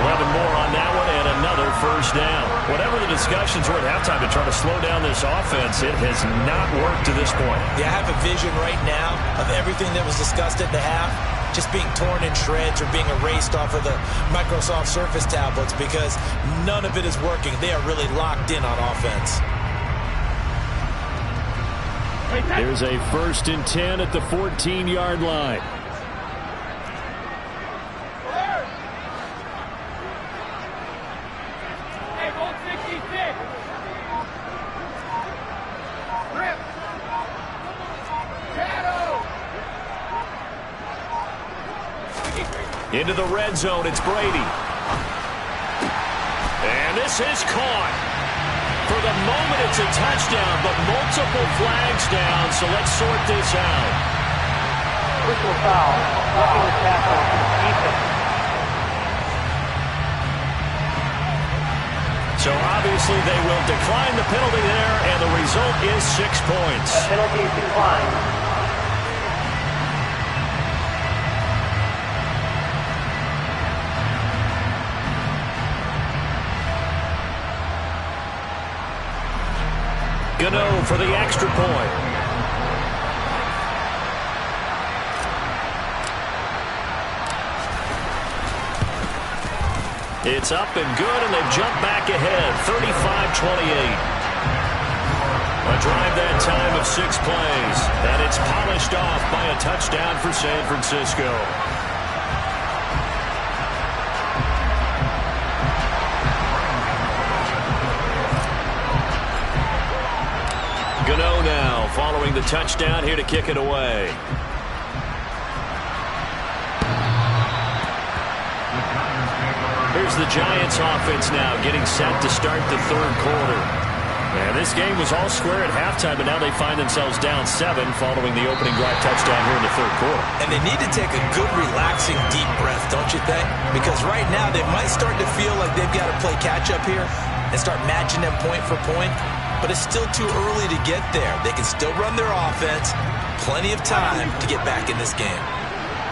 11 more on that one and another first down. Whatever the discussions were at halftime to try to slow down this offense, it has not worked to this point. Yeah, I have a vision right now of everything that was discussed at the half just being torn in shreds or being erased off of the Microsoft Surface tablets because none of it is working. They are really locked in on offense. There's a 1st and 10 at the 14-yard line. Into the red zone, it's Brady. And this is caught. For the moment, it's a touchdown, but multiple flags down, so let's sort this out. Personal foul, blocking the tackle, defense. So obviously they will decline the penalty there, and the result is 6 points. The penalty is declined. Gano for the extra point. It's up and good, and they've jumped back ahead, 35-28. A drive that time of 6 plays, and it's polished off by a touchdown for San Francisco. Gano now following the touchdown here to kick it away. Here's the Giants offense now getting set to start the 3rd quarter. And this game was all square at halftime, but now they find themselves down 7 following the opening drive touchdown here in the 3rd quarter. And they need to take a good, relaxing, deep breath, don't you think? Because right now they might start to feel like they've got to play catch-up here and start matching them point for point. But it's still too early to get there. They can still run their offense. Plenty of time to get back in this game.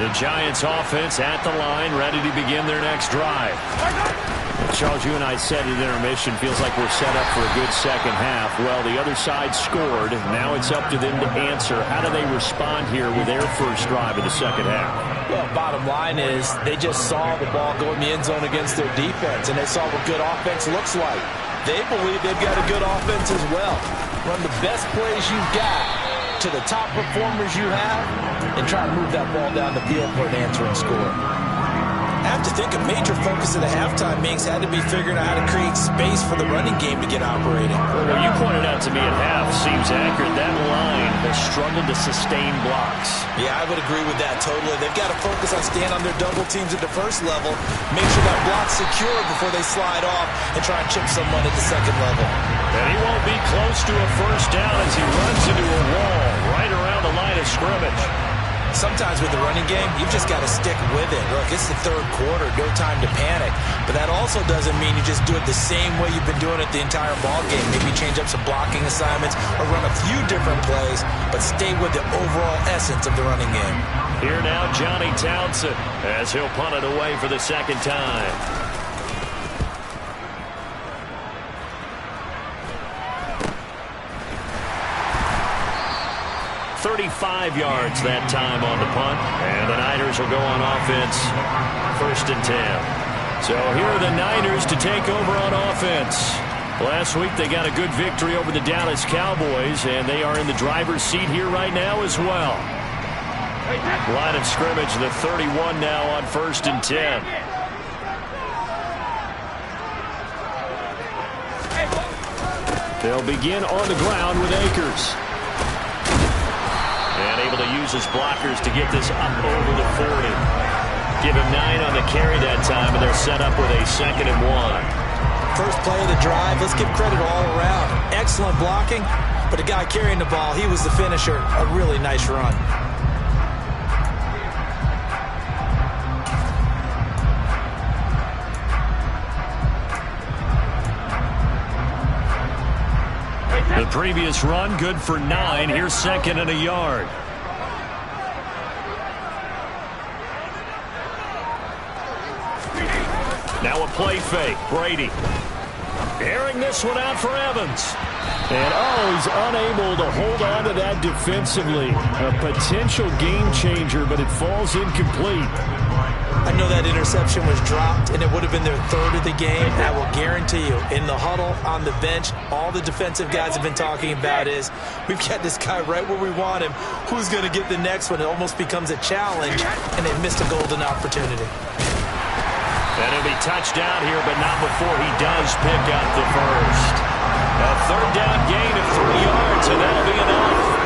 The Giants offense at the line, ready to begin their next drive. Charles, you and I said at intermission, feels like we're set up for a good second half. Well, the other side scored. Now it's up to them to answer. How do they respond here with their first drive of the second half? Well, bottom line is they just saw the ball go in the end zone against their defense, and they saw what good offense looks like. They believe they've got a good offense as well. Run the best plays you've got to the top performers you have, and try and move that ball down the field for an answering score. I have to think a major focus of the halftime meetings had to be figuring out how to create space for the running game to get operating. Well, you pointed out to me at half seems accurate. That line has struggled to sustain blocks. Yeah, I would agree with that totally. They've got to focus on staying on their double teams at the first level, make sure that block's secure before they slide off and try and chip someone at the second level. And he won't be close to a first down as he runs into a wall right around the line of scrimmage. Sometimes with the running game, you've just got to stick with it. Look, it's the third quarter, no time to panic. But that also doesn't mean you just do it the same way you've been doing it the entire ball game. Maybe change up some blocking assignments or run a few different plays, but stay with the overall essence of the running game. Here now, Johnny Townsend, as he'll punt it away for the second time. 35 yards that time on the punt, and the Niners will go on offense, 1st and 10. So here are the Niners to take over on offense. Last week they got a good victory over the Dallas Cowboys, and they are in the driver's seat here right now as well. Line of scrimmage, the 31 now on 1st and 10. They'll begin on the ground with Akers. And able to use his blockers to get this up over the 40. Give him 9 on the carry that time, and they're set up with a 2nd and 1. First play of the drive, let's give credit all around. Excellent blocking, but the guy carrying the ball, he was the finisher. A really nice run. The previous run, good for 9. Here's 2nd and a yard. Now a play fake. Brady airing this one out for Evans. And he's unable to hold on to that defensively. A potential game changer, but it falls incomplete. I know that interception was dropped, and it would have been their 3rd of the game. I will guarantee you, in the huddle, on the bench, all the defensive guys have been talking about is, we've got this guy right where we want him. Who's going to get the next one? It almost becomes a challenge, and they missed a golden opportunity. And he'll be touched down here, but not before he does pick up the first. A 3rd down gain of 3 yards, and that'll be enough.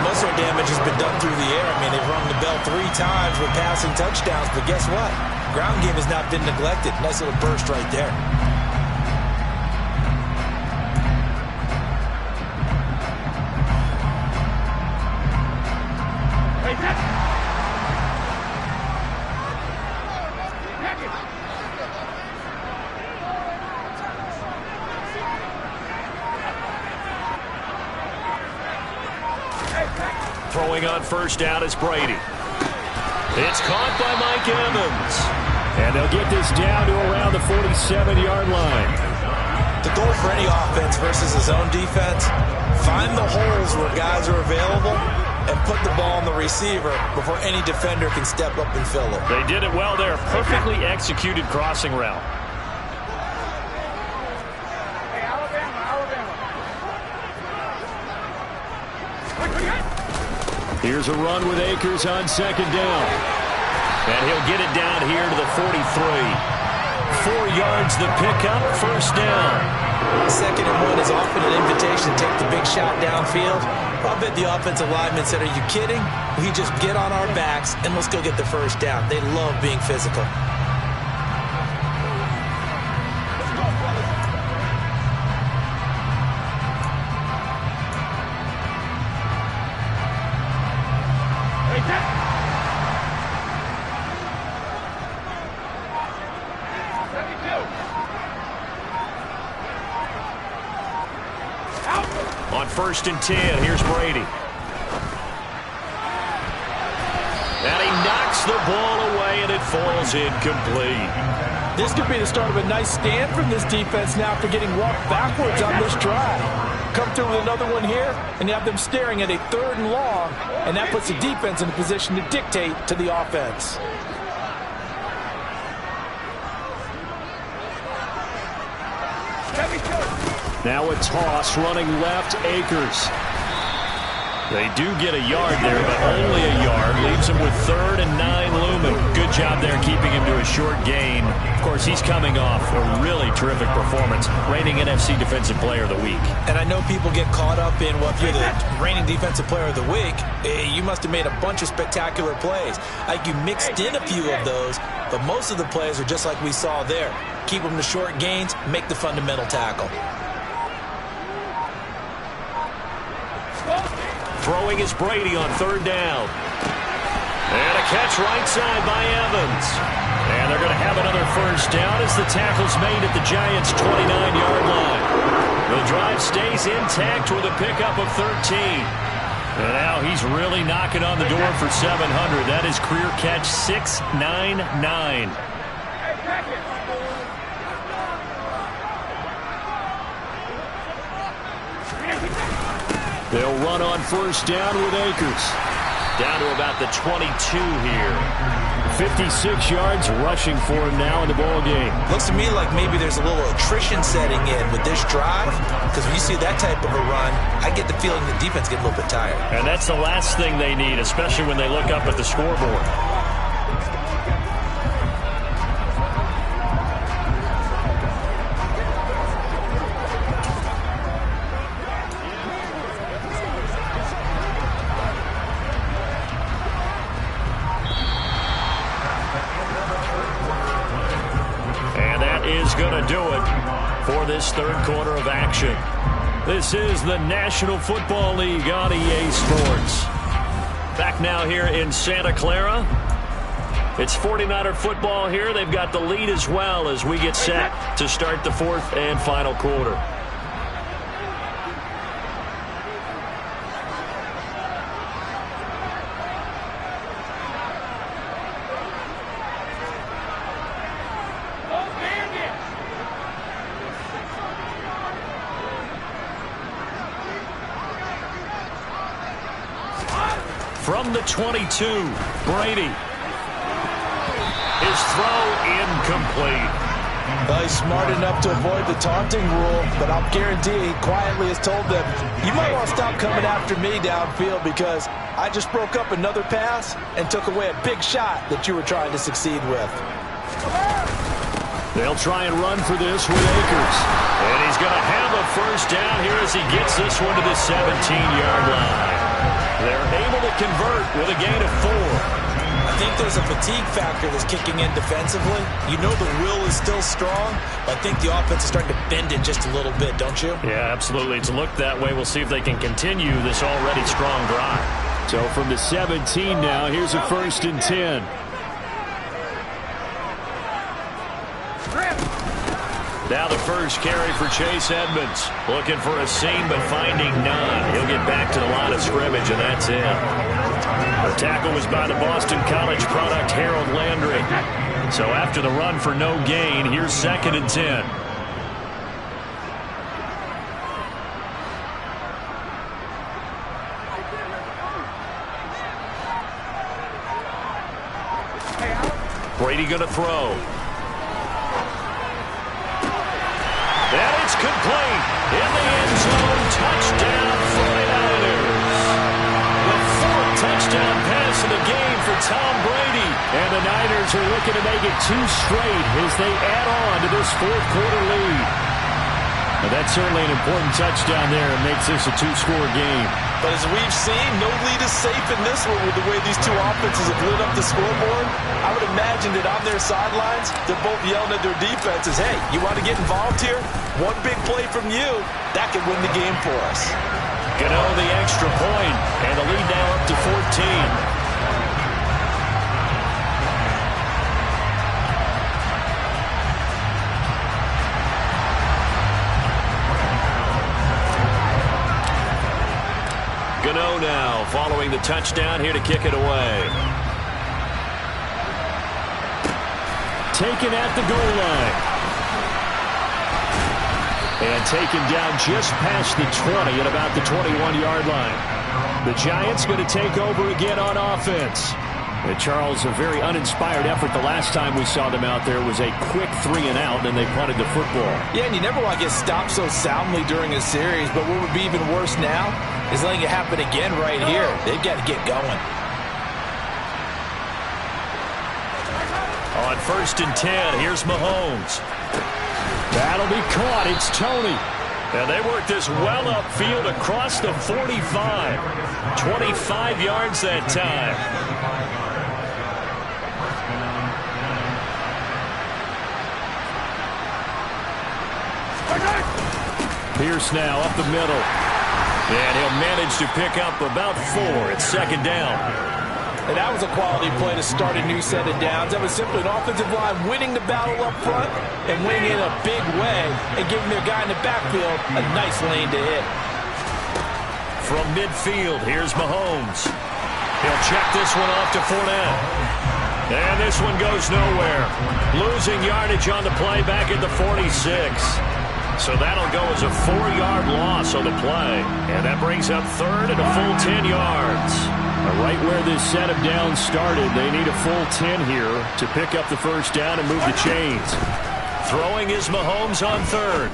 Most of our damage has been done through the air. I mean, they've rung the bell 3 times with passing touchdowns, but guess what? Ground game has not been neglected. Nice little burst right there. Throwing on 1st down is Brady. It's caught by Mike Evans. And they'll get this down to around the 47-yard line. The goal for any offense versus his own defense, find the holes where guys are available and put the ball on the receiver before any defender can step up and fill it. They did it well there. Perfectly executed crossing route. Here's a run with Akers on 2nd down. And he'll get it down here to the 43. 4 yards the pickup, 1st down. 2nd and 1 is often an invitation to take the big shot downfield. I bet the offensive lineman said, are you kidding? We just get on our backs and let's go get the 1st down. They love being physical. On 1st and 10, here's Brady. And he knocks the ball away, and it falls incomplete. This could be the start of a nice stand from this defense now after getting walked backwards on this drive. Come through with another one here, and you have them staring at a 3rd and long, and that puts the defense in a position to dictate to the offense. Now a toss running left, Akers. They do get a yard there, but only a yard. Leaves him with 3rd and 9 looming. Good job there keeping him to a short gain. Of course, he's coming off a really terrific performance. Reigning NFC Defensive Player of the Week. And I know people get caught up in, well, if you're the reigning Defensive Player of the Week, you must have made a bunch of spectacular plays. Like you mixed in a few of those, but most of the plays are just like we saw there. Keep them to short gains, make the fundamental tackle. Throwing is Brady on 3rd down. And a catch right side by Evans. And they're going to have another first down as the tackle's made at the Giants' 29-yard line. The drive stays intact with a pickup of 13. And now he's really knocking on the door for 700. That is career catch 699. They'll run on first down with Akers. Down to about the 22 here. 56 yards rushing for him now in the ball game. Looks to me like maybe there's a little attrition setting in with this drive, because when you see that type of a run, I get the feeling the defense get a little bit tired. And that's the last thing they need, especially when they look up at the scoreboard. Going to do it for this 3rd quarter of action. This is the National Football League on EA Sports. Back now here in Santa Clara. It's 49er football here. They've got the lead as well as we get set to start the 4th and final quarter. From the 22, Brady. His throw incomplete. Well, he's smart enough to avoid the taunting rule, but I'll guarantee he quietly has told them, you might want to stop coming after me downfield because I just broke up another pass and took away a big shot that you were trying to succeed with. They'll try and run for this with Akers. And he's going to have a first down here as he gets this one to the 17-yard line. They're able to convert with a gain of 4. I think there's a fatigue factor that's kicking in defensively. You know the will is still strong, but I think the offense is starting to bend it just a little bit, don't you? Yeah, absolutely. It's looked that way. We'll see if they can continue this already strong drive. So from the 17 now, here's a 1st and 10. Now the first carry for Chase Edmonds. Looking for a seam, but finding none. He'll get back to the line of scrimmage, and that's it. The tackle was by the Boston College product, Harold Landry. So after the run for no gain, here's 2nd and 10. Brady going to throw. And it's complete. In the end zone, touchdown 49ers. The 4th touchdown pass of the game for Tom Brady. And the Niners are looking to make it 2 straight as they add on to this 4th quarter lead. Now that's certainly an important touchdown there. It makes this a 2-score game. But as we've seen, no lead is safe in this one with the way these two offenses have lit up the scoreboard. I would imagine that on their sidelines, they're both yelling at their defenses, hey, you want to get involved here? One big play from you, that could win the game for us. Gano the extra point, and the lead now up to 14. Gano now following the touchdown here to kick it away. Taken at the goal line. And taken down just past the 20 at about the 21-yard line. The Giants going to take over again on offense. And Charles, a very uninspired effort the last time we saw them out there was a quick 3-and-out, and they punted the football. Yeah, and you never want to get stopped so soundly during a series, but what would be even worse now, He's letting it happen again right here. They've got to get going. On 1st and 10, here's Mahomes. That'll be caught. It's Tony. And they work this well upfield across the 45. 25 yards that time. Pierce now up the middle. And he'll manage to pick up about 4. It's 2nd down. And that was a quality play to start a new set of downs. That was simply an offensive line winning the battle up front and winning in a big way and giving their guy in the backfield a nice lane to hit. From midfield, here's Mahomes. He'll check this one off to Fournette. And this one goes nowhere. Losing yardage on the play back at the 46. So that'll go as a 4-yard loss on the play. And that brings up 3rd and a full 10 yards. Right where this set of downs started, they need a full 10 here to pick up the 1st down and move the chains. Throwing is Mahomes on 3rd.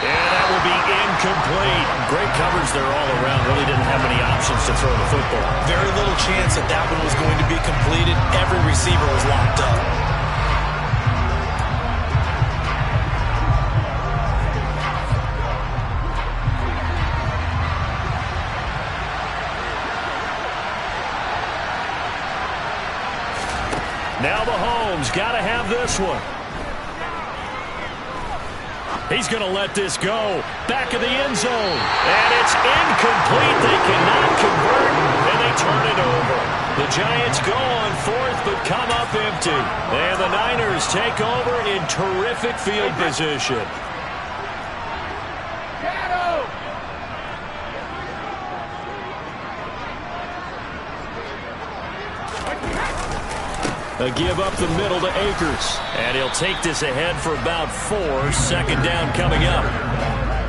And that will be incomplete. Great coverage there all around. Really didn't have many options to throw the football. Very little chance that that one was going to be completed. Every receiver was locked up. Now Mahomes got to have this one. He's going to let this go. Back of the end zone. And it's incomplete. They cannot convert, and they turn it over. The Giants go on 4th, but come up empty. And the Niners take over in terrific field position. A give up the middle to Akers. And he'll take this ahead for about 4. 2nd down coming up.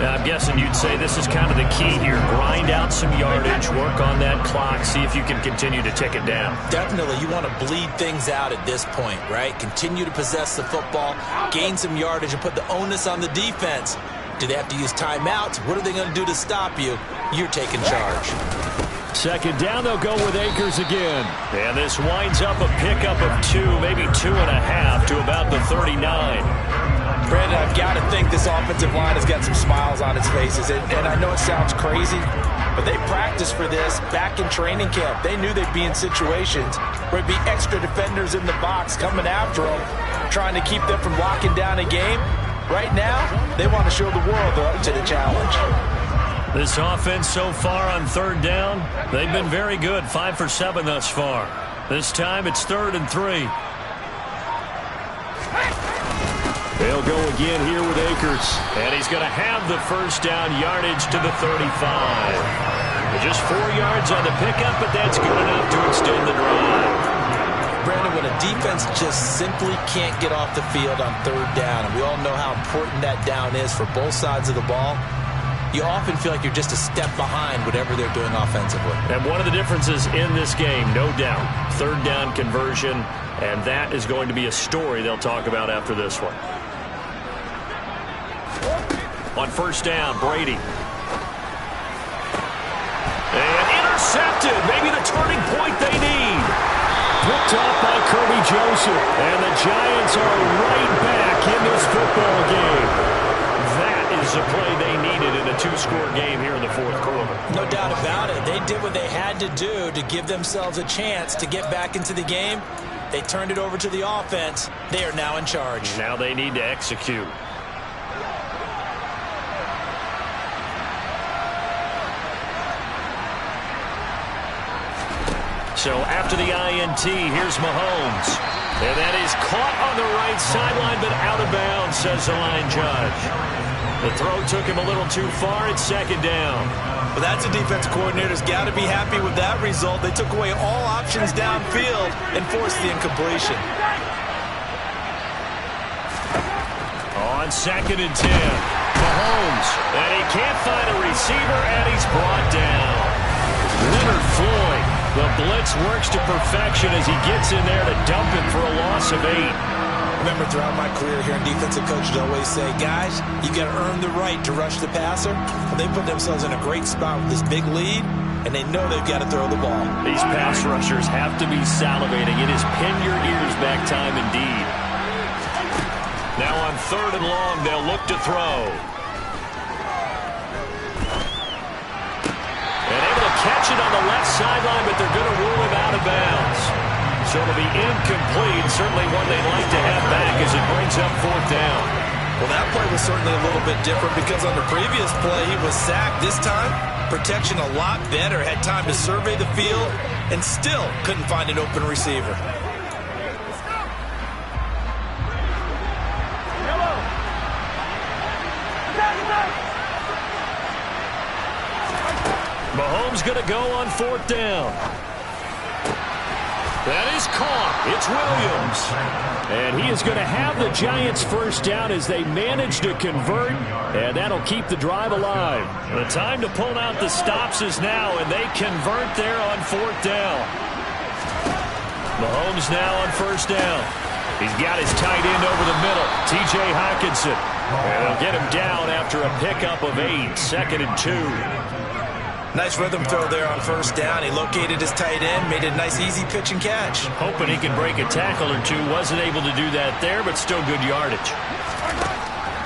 Now, I'm guessing you'd say this is kind of the key here. Grind out some yardage, work on that clock, see if you can continue to tick it down. Definitely, you want to bleed things out at this point, right? Continue to possess the football, gain some yardage, and put the onus on the defense. Do they have to use timeouts? What are they going to do to stop you? You're taking charge. 2nd down, they'll go with Akers again. And this winds up a pickup of 2, maybe 2.5 to about the 39. Brandon, I've got to think this offensive line has got some smiles on its faces. And I know it sounds crazy, but they practiced for this back in training camp. They knew they'd be in situations where it'd be extra defenders in the box coming after them, trying to keep them from locking down a game. Right now, they want to show the world they're up to the challenge. This offense so far on 3rd down, they've been very good. 5 for 7 thus far. This time it's 3rd and 3. They'll go again here with Akers. And he's going to have the 1st down yardage to the 35. Just 4 yards on the pickup, but that's good enough to extend the drive. Brandon, when a defense just simply can't get off the field on 3rd down, and we all know how important that down is for both sides of the ball, you often feel like you're just a step behind whatever they're doing offensively. And one of the differences in this game, no doubt, 3rd down conversion, and that is going to be a story they'll talk about after this one. On 1st down, Brady. And intercepted, maybe the turning point they need. Picked off by Kirby Joseph, and the Giants are right back in this football game. That is the play they needed in a 2-score game here in the 4th quarter. No doubt about it. They did what they had to do to give themselves a chance to get back into the game. They turned it over to the offense. They are now in charge. Now they need to execute. So after the INT, here's Mahomes. And that is caught on the right sideline, but out of bounds, says the line judge. The throw took him a little too far. It's 2nd down. Well, that's a defensive coordinator's got to be happy with that result. They took away all options downfield and forced the incompletion. On 2nd and 10, Mahomes. And he can't find a receiver, and he's brought down. Leonard Floyd. The blitz works to perfection as he gets in there to dump it for a loss of 8. Remember, throughout my career here, defensive coaches always say, guys, you got to earn the right to rush the passer. Well, they put themselves in a great spot with this big lead, and they know they've got to throw the ball. These pass rushers have to be salivating. It is pin your ears back time indeed. Now on 3rd and long, they'll look to throw. And able to catch it on the left sideline, but they're going to rule him out of bounds. So it'll be incomplete. Certainly one they'd like to have back as it brings up 4th down. Well, that play was certainly a little bit different because on the previous play, he was sacked. This time, protection a lot better. Had time to survey the field and still couldn't find an open receiver. Mahomes going to go on 4th down. That is caught. It's Williams. And he is going to have the Giants 1st down as they manage to convert, and that'll keep the drive alive. The time to pull out the stops is now, and they convert there on 4th down. Mahomes now on 1st down. He's got his tight end over the middle, T.J. Hockenson. And they'll get him down after a pickup of 8, 2nd and 2. Nice rhythm throw there on 1st down. He located his tight end, made a nice easy pitch and catch. Hoping he could break a tackle or two. Wasn't able to do that there, but still good yardage.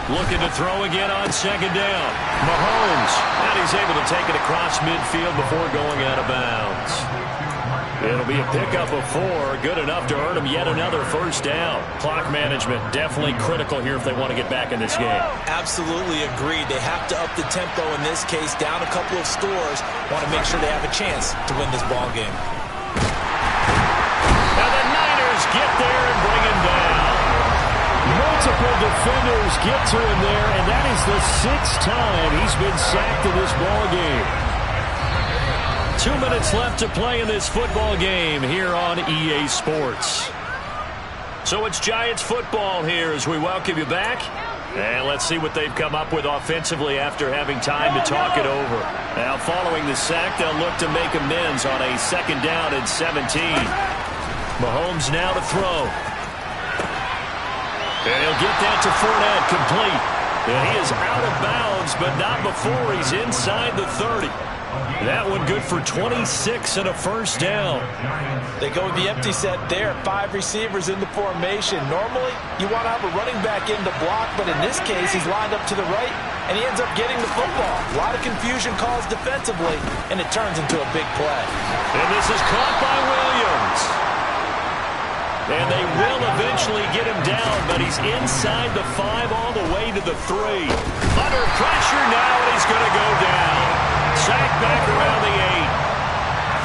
Looking to throw again on 2nd down. Mahomes. And he's able to take it across midfield before going out of bounds. It'll be a pickup of 4. Good enough to earn him yet another 1st down. Clock management definitely critical here if they want to get back in this game. Absolutely agreed. They have to up the tempo in this case. Down a couple of scores. Want to make sure they have a chance to win this ball game. And the Niners get there and bring him down. Multiple defenders get to him there, and that is the 6th time he's been sacked in this ball game. 2 minutes left to play in this football game here on EA Sports. So it's Giants football here as we welcome you back. And let's see what they've come up with offensively after having time to talk it over. Now following the sack, they'll look to make amends on a 2nd down and 17. Mahomes now to throw. And he'll get that to Fournette, complete. And he is out of bounds, but not before he's inside the 30. That one good for 26 and a 1st down. They go with the empty set there. 5 receivers in the formation. Normally, you want to have a running back in to block, but in this case, he's lined up to the right, and he ends up getting the football. A lot of confusion calls defensively, and it turns into a big play. And this is caught by Williams. And they will eventually get him down, but he's inside the 5 all the way to the 3. Under pressure now, and he's going to go down. Sack back around the 8.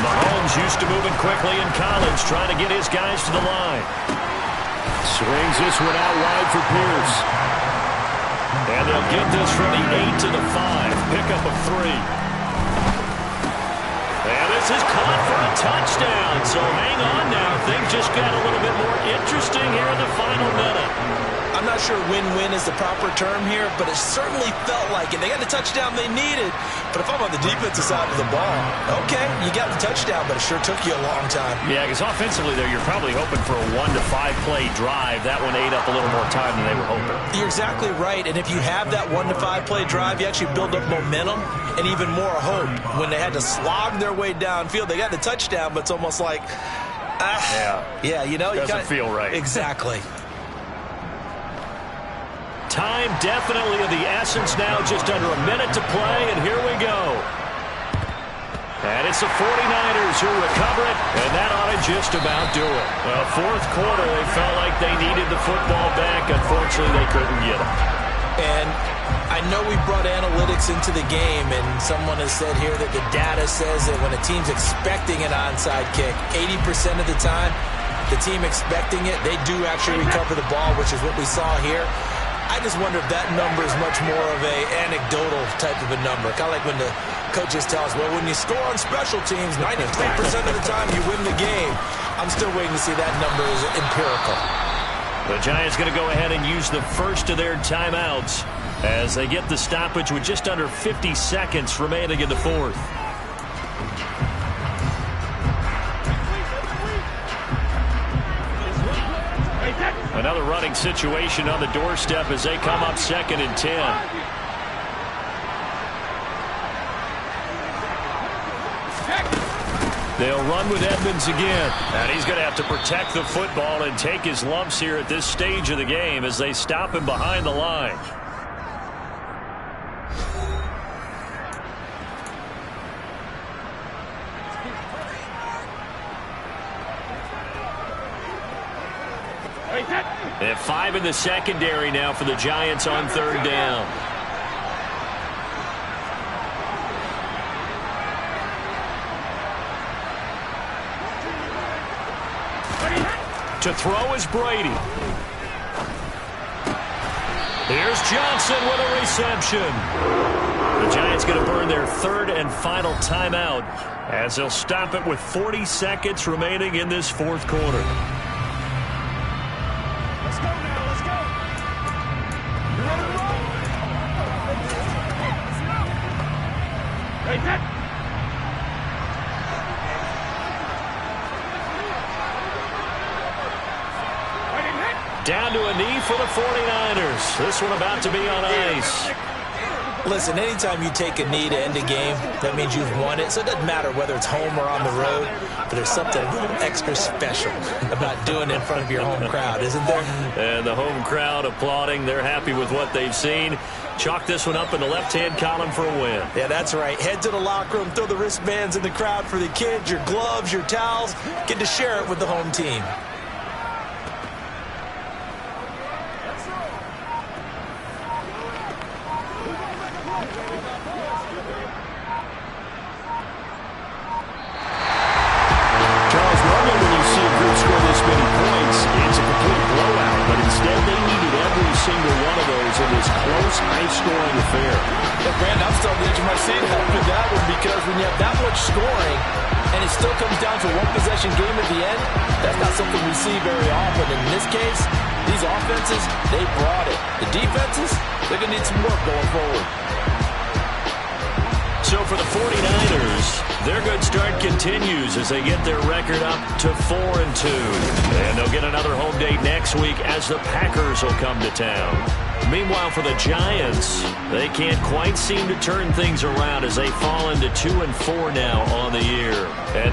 Mahomes used to moving quickly in college, trying to get his guys to the line. Swings this one out wide for Pierce. And they'll get this from the 8 to the 5. Pickup of 3. And this is caught for a touchdown. So hang on now. Things just got a little bit more interesting here in the final minute. I'm not sure win-win is the proper term here, but it certainly felt like it. They got the touchdown they needed, but if I'm on the defensive side of the ball, okay, you got the touchdown, but it sure took you a long time. Yeah, because offensively there, you're probably hoping for a 1 to 5 play drive. That one ate up a little more time than they were hoping. You're exactly right, and if you have that 1 to 5 play drive, you actually build up momentum and even more hope. When they had to slog their way downfield, they got the touchdown, but it's almost like, yeah, you know, doesn't feel right. Exactly. Time definitely of the essence now, just under a minute to play, and here we go. And it's the 49ers who recover it, and that ought to just about do it. Well, 4th quarter, they felt like they needed the football back. Unfortunately, they couldn't get it. And I know we brought analytics into the game, and someone has said here that the data says that when a team's expecting an onside kick, 80% of the time, the team expecting it, they do actually recover the ball, which is what we saw here. I just wonder if that number is much more of a anecdotal type of a number. Kind of like when the coaches tell us, well, when you score on special teams, 93% of the time you win the game. I'm still waiting to see that number is empirical. The Giants going to go ahead and use the first of their timeouts as they get the stoppage with just under 50 seconds remaining in the 4th. Another running situation on the doorstep as they come up 2nd and 10. They'll run with Edmonds again. And he's going to have to protect the football and take his lumps here at this stage of the game as they stop him behind the line. They have 5 in the secondary now for the Giants on 3rd down. To throw is Brady. Here's Johnson with a reception. The Giants going to burn their 3rd and final timeout as they'll stop it with 40 seconds remaining in this 4th quarter. Let's go now. Let's go. You're ready to roll. Hey, Pat. Down to a knee for the 49ers. This one about to be on ice. Listen, anytime you take a knee to end a game, that means you've won it. So it doesn't matter whether it's home or on the road, but there's something a little extra special about doing it in front of your home crowd, isn't there? And the home crowd applauding. They're happy with what they've seen. Chalk this one up in the left-hand column for a win. Yeah, that's right. Head to the locker room, throw the wristbands in the crowd for the kids, your gloves, your towels. Get to share it with the home team. High-scoring affair. Yeah, Brandon, I'm still on the edge of my seat after that one because when you have that much scoring and it still comes down to a one-possession game at the end, that's not something we see very often. In this case, these offenses, they brought it. The defenses, they're going to need some work going forward. So for the 49ers, their good start continues as they get their record up to 4-2. And they'll get another home date next week as the Packers will come to town. Meanwhile, for the Giants, they can't quite seem to turn things around as they fall into 2-4 now on the year. And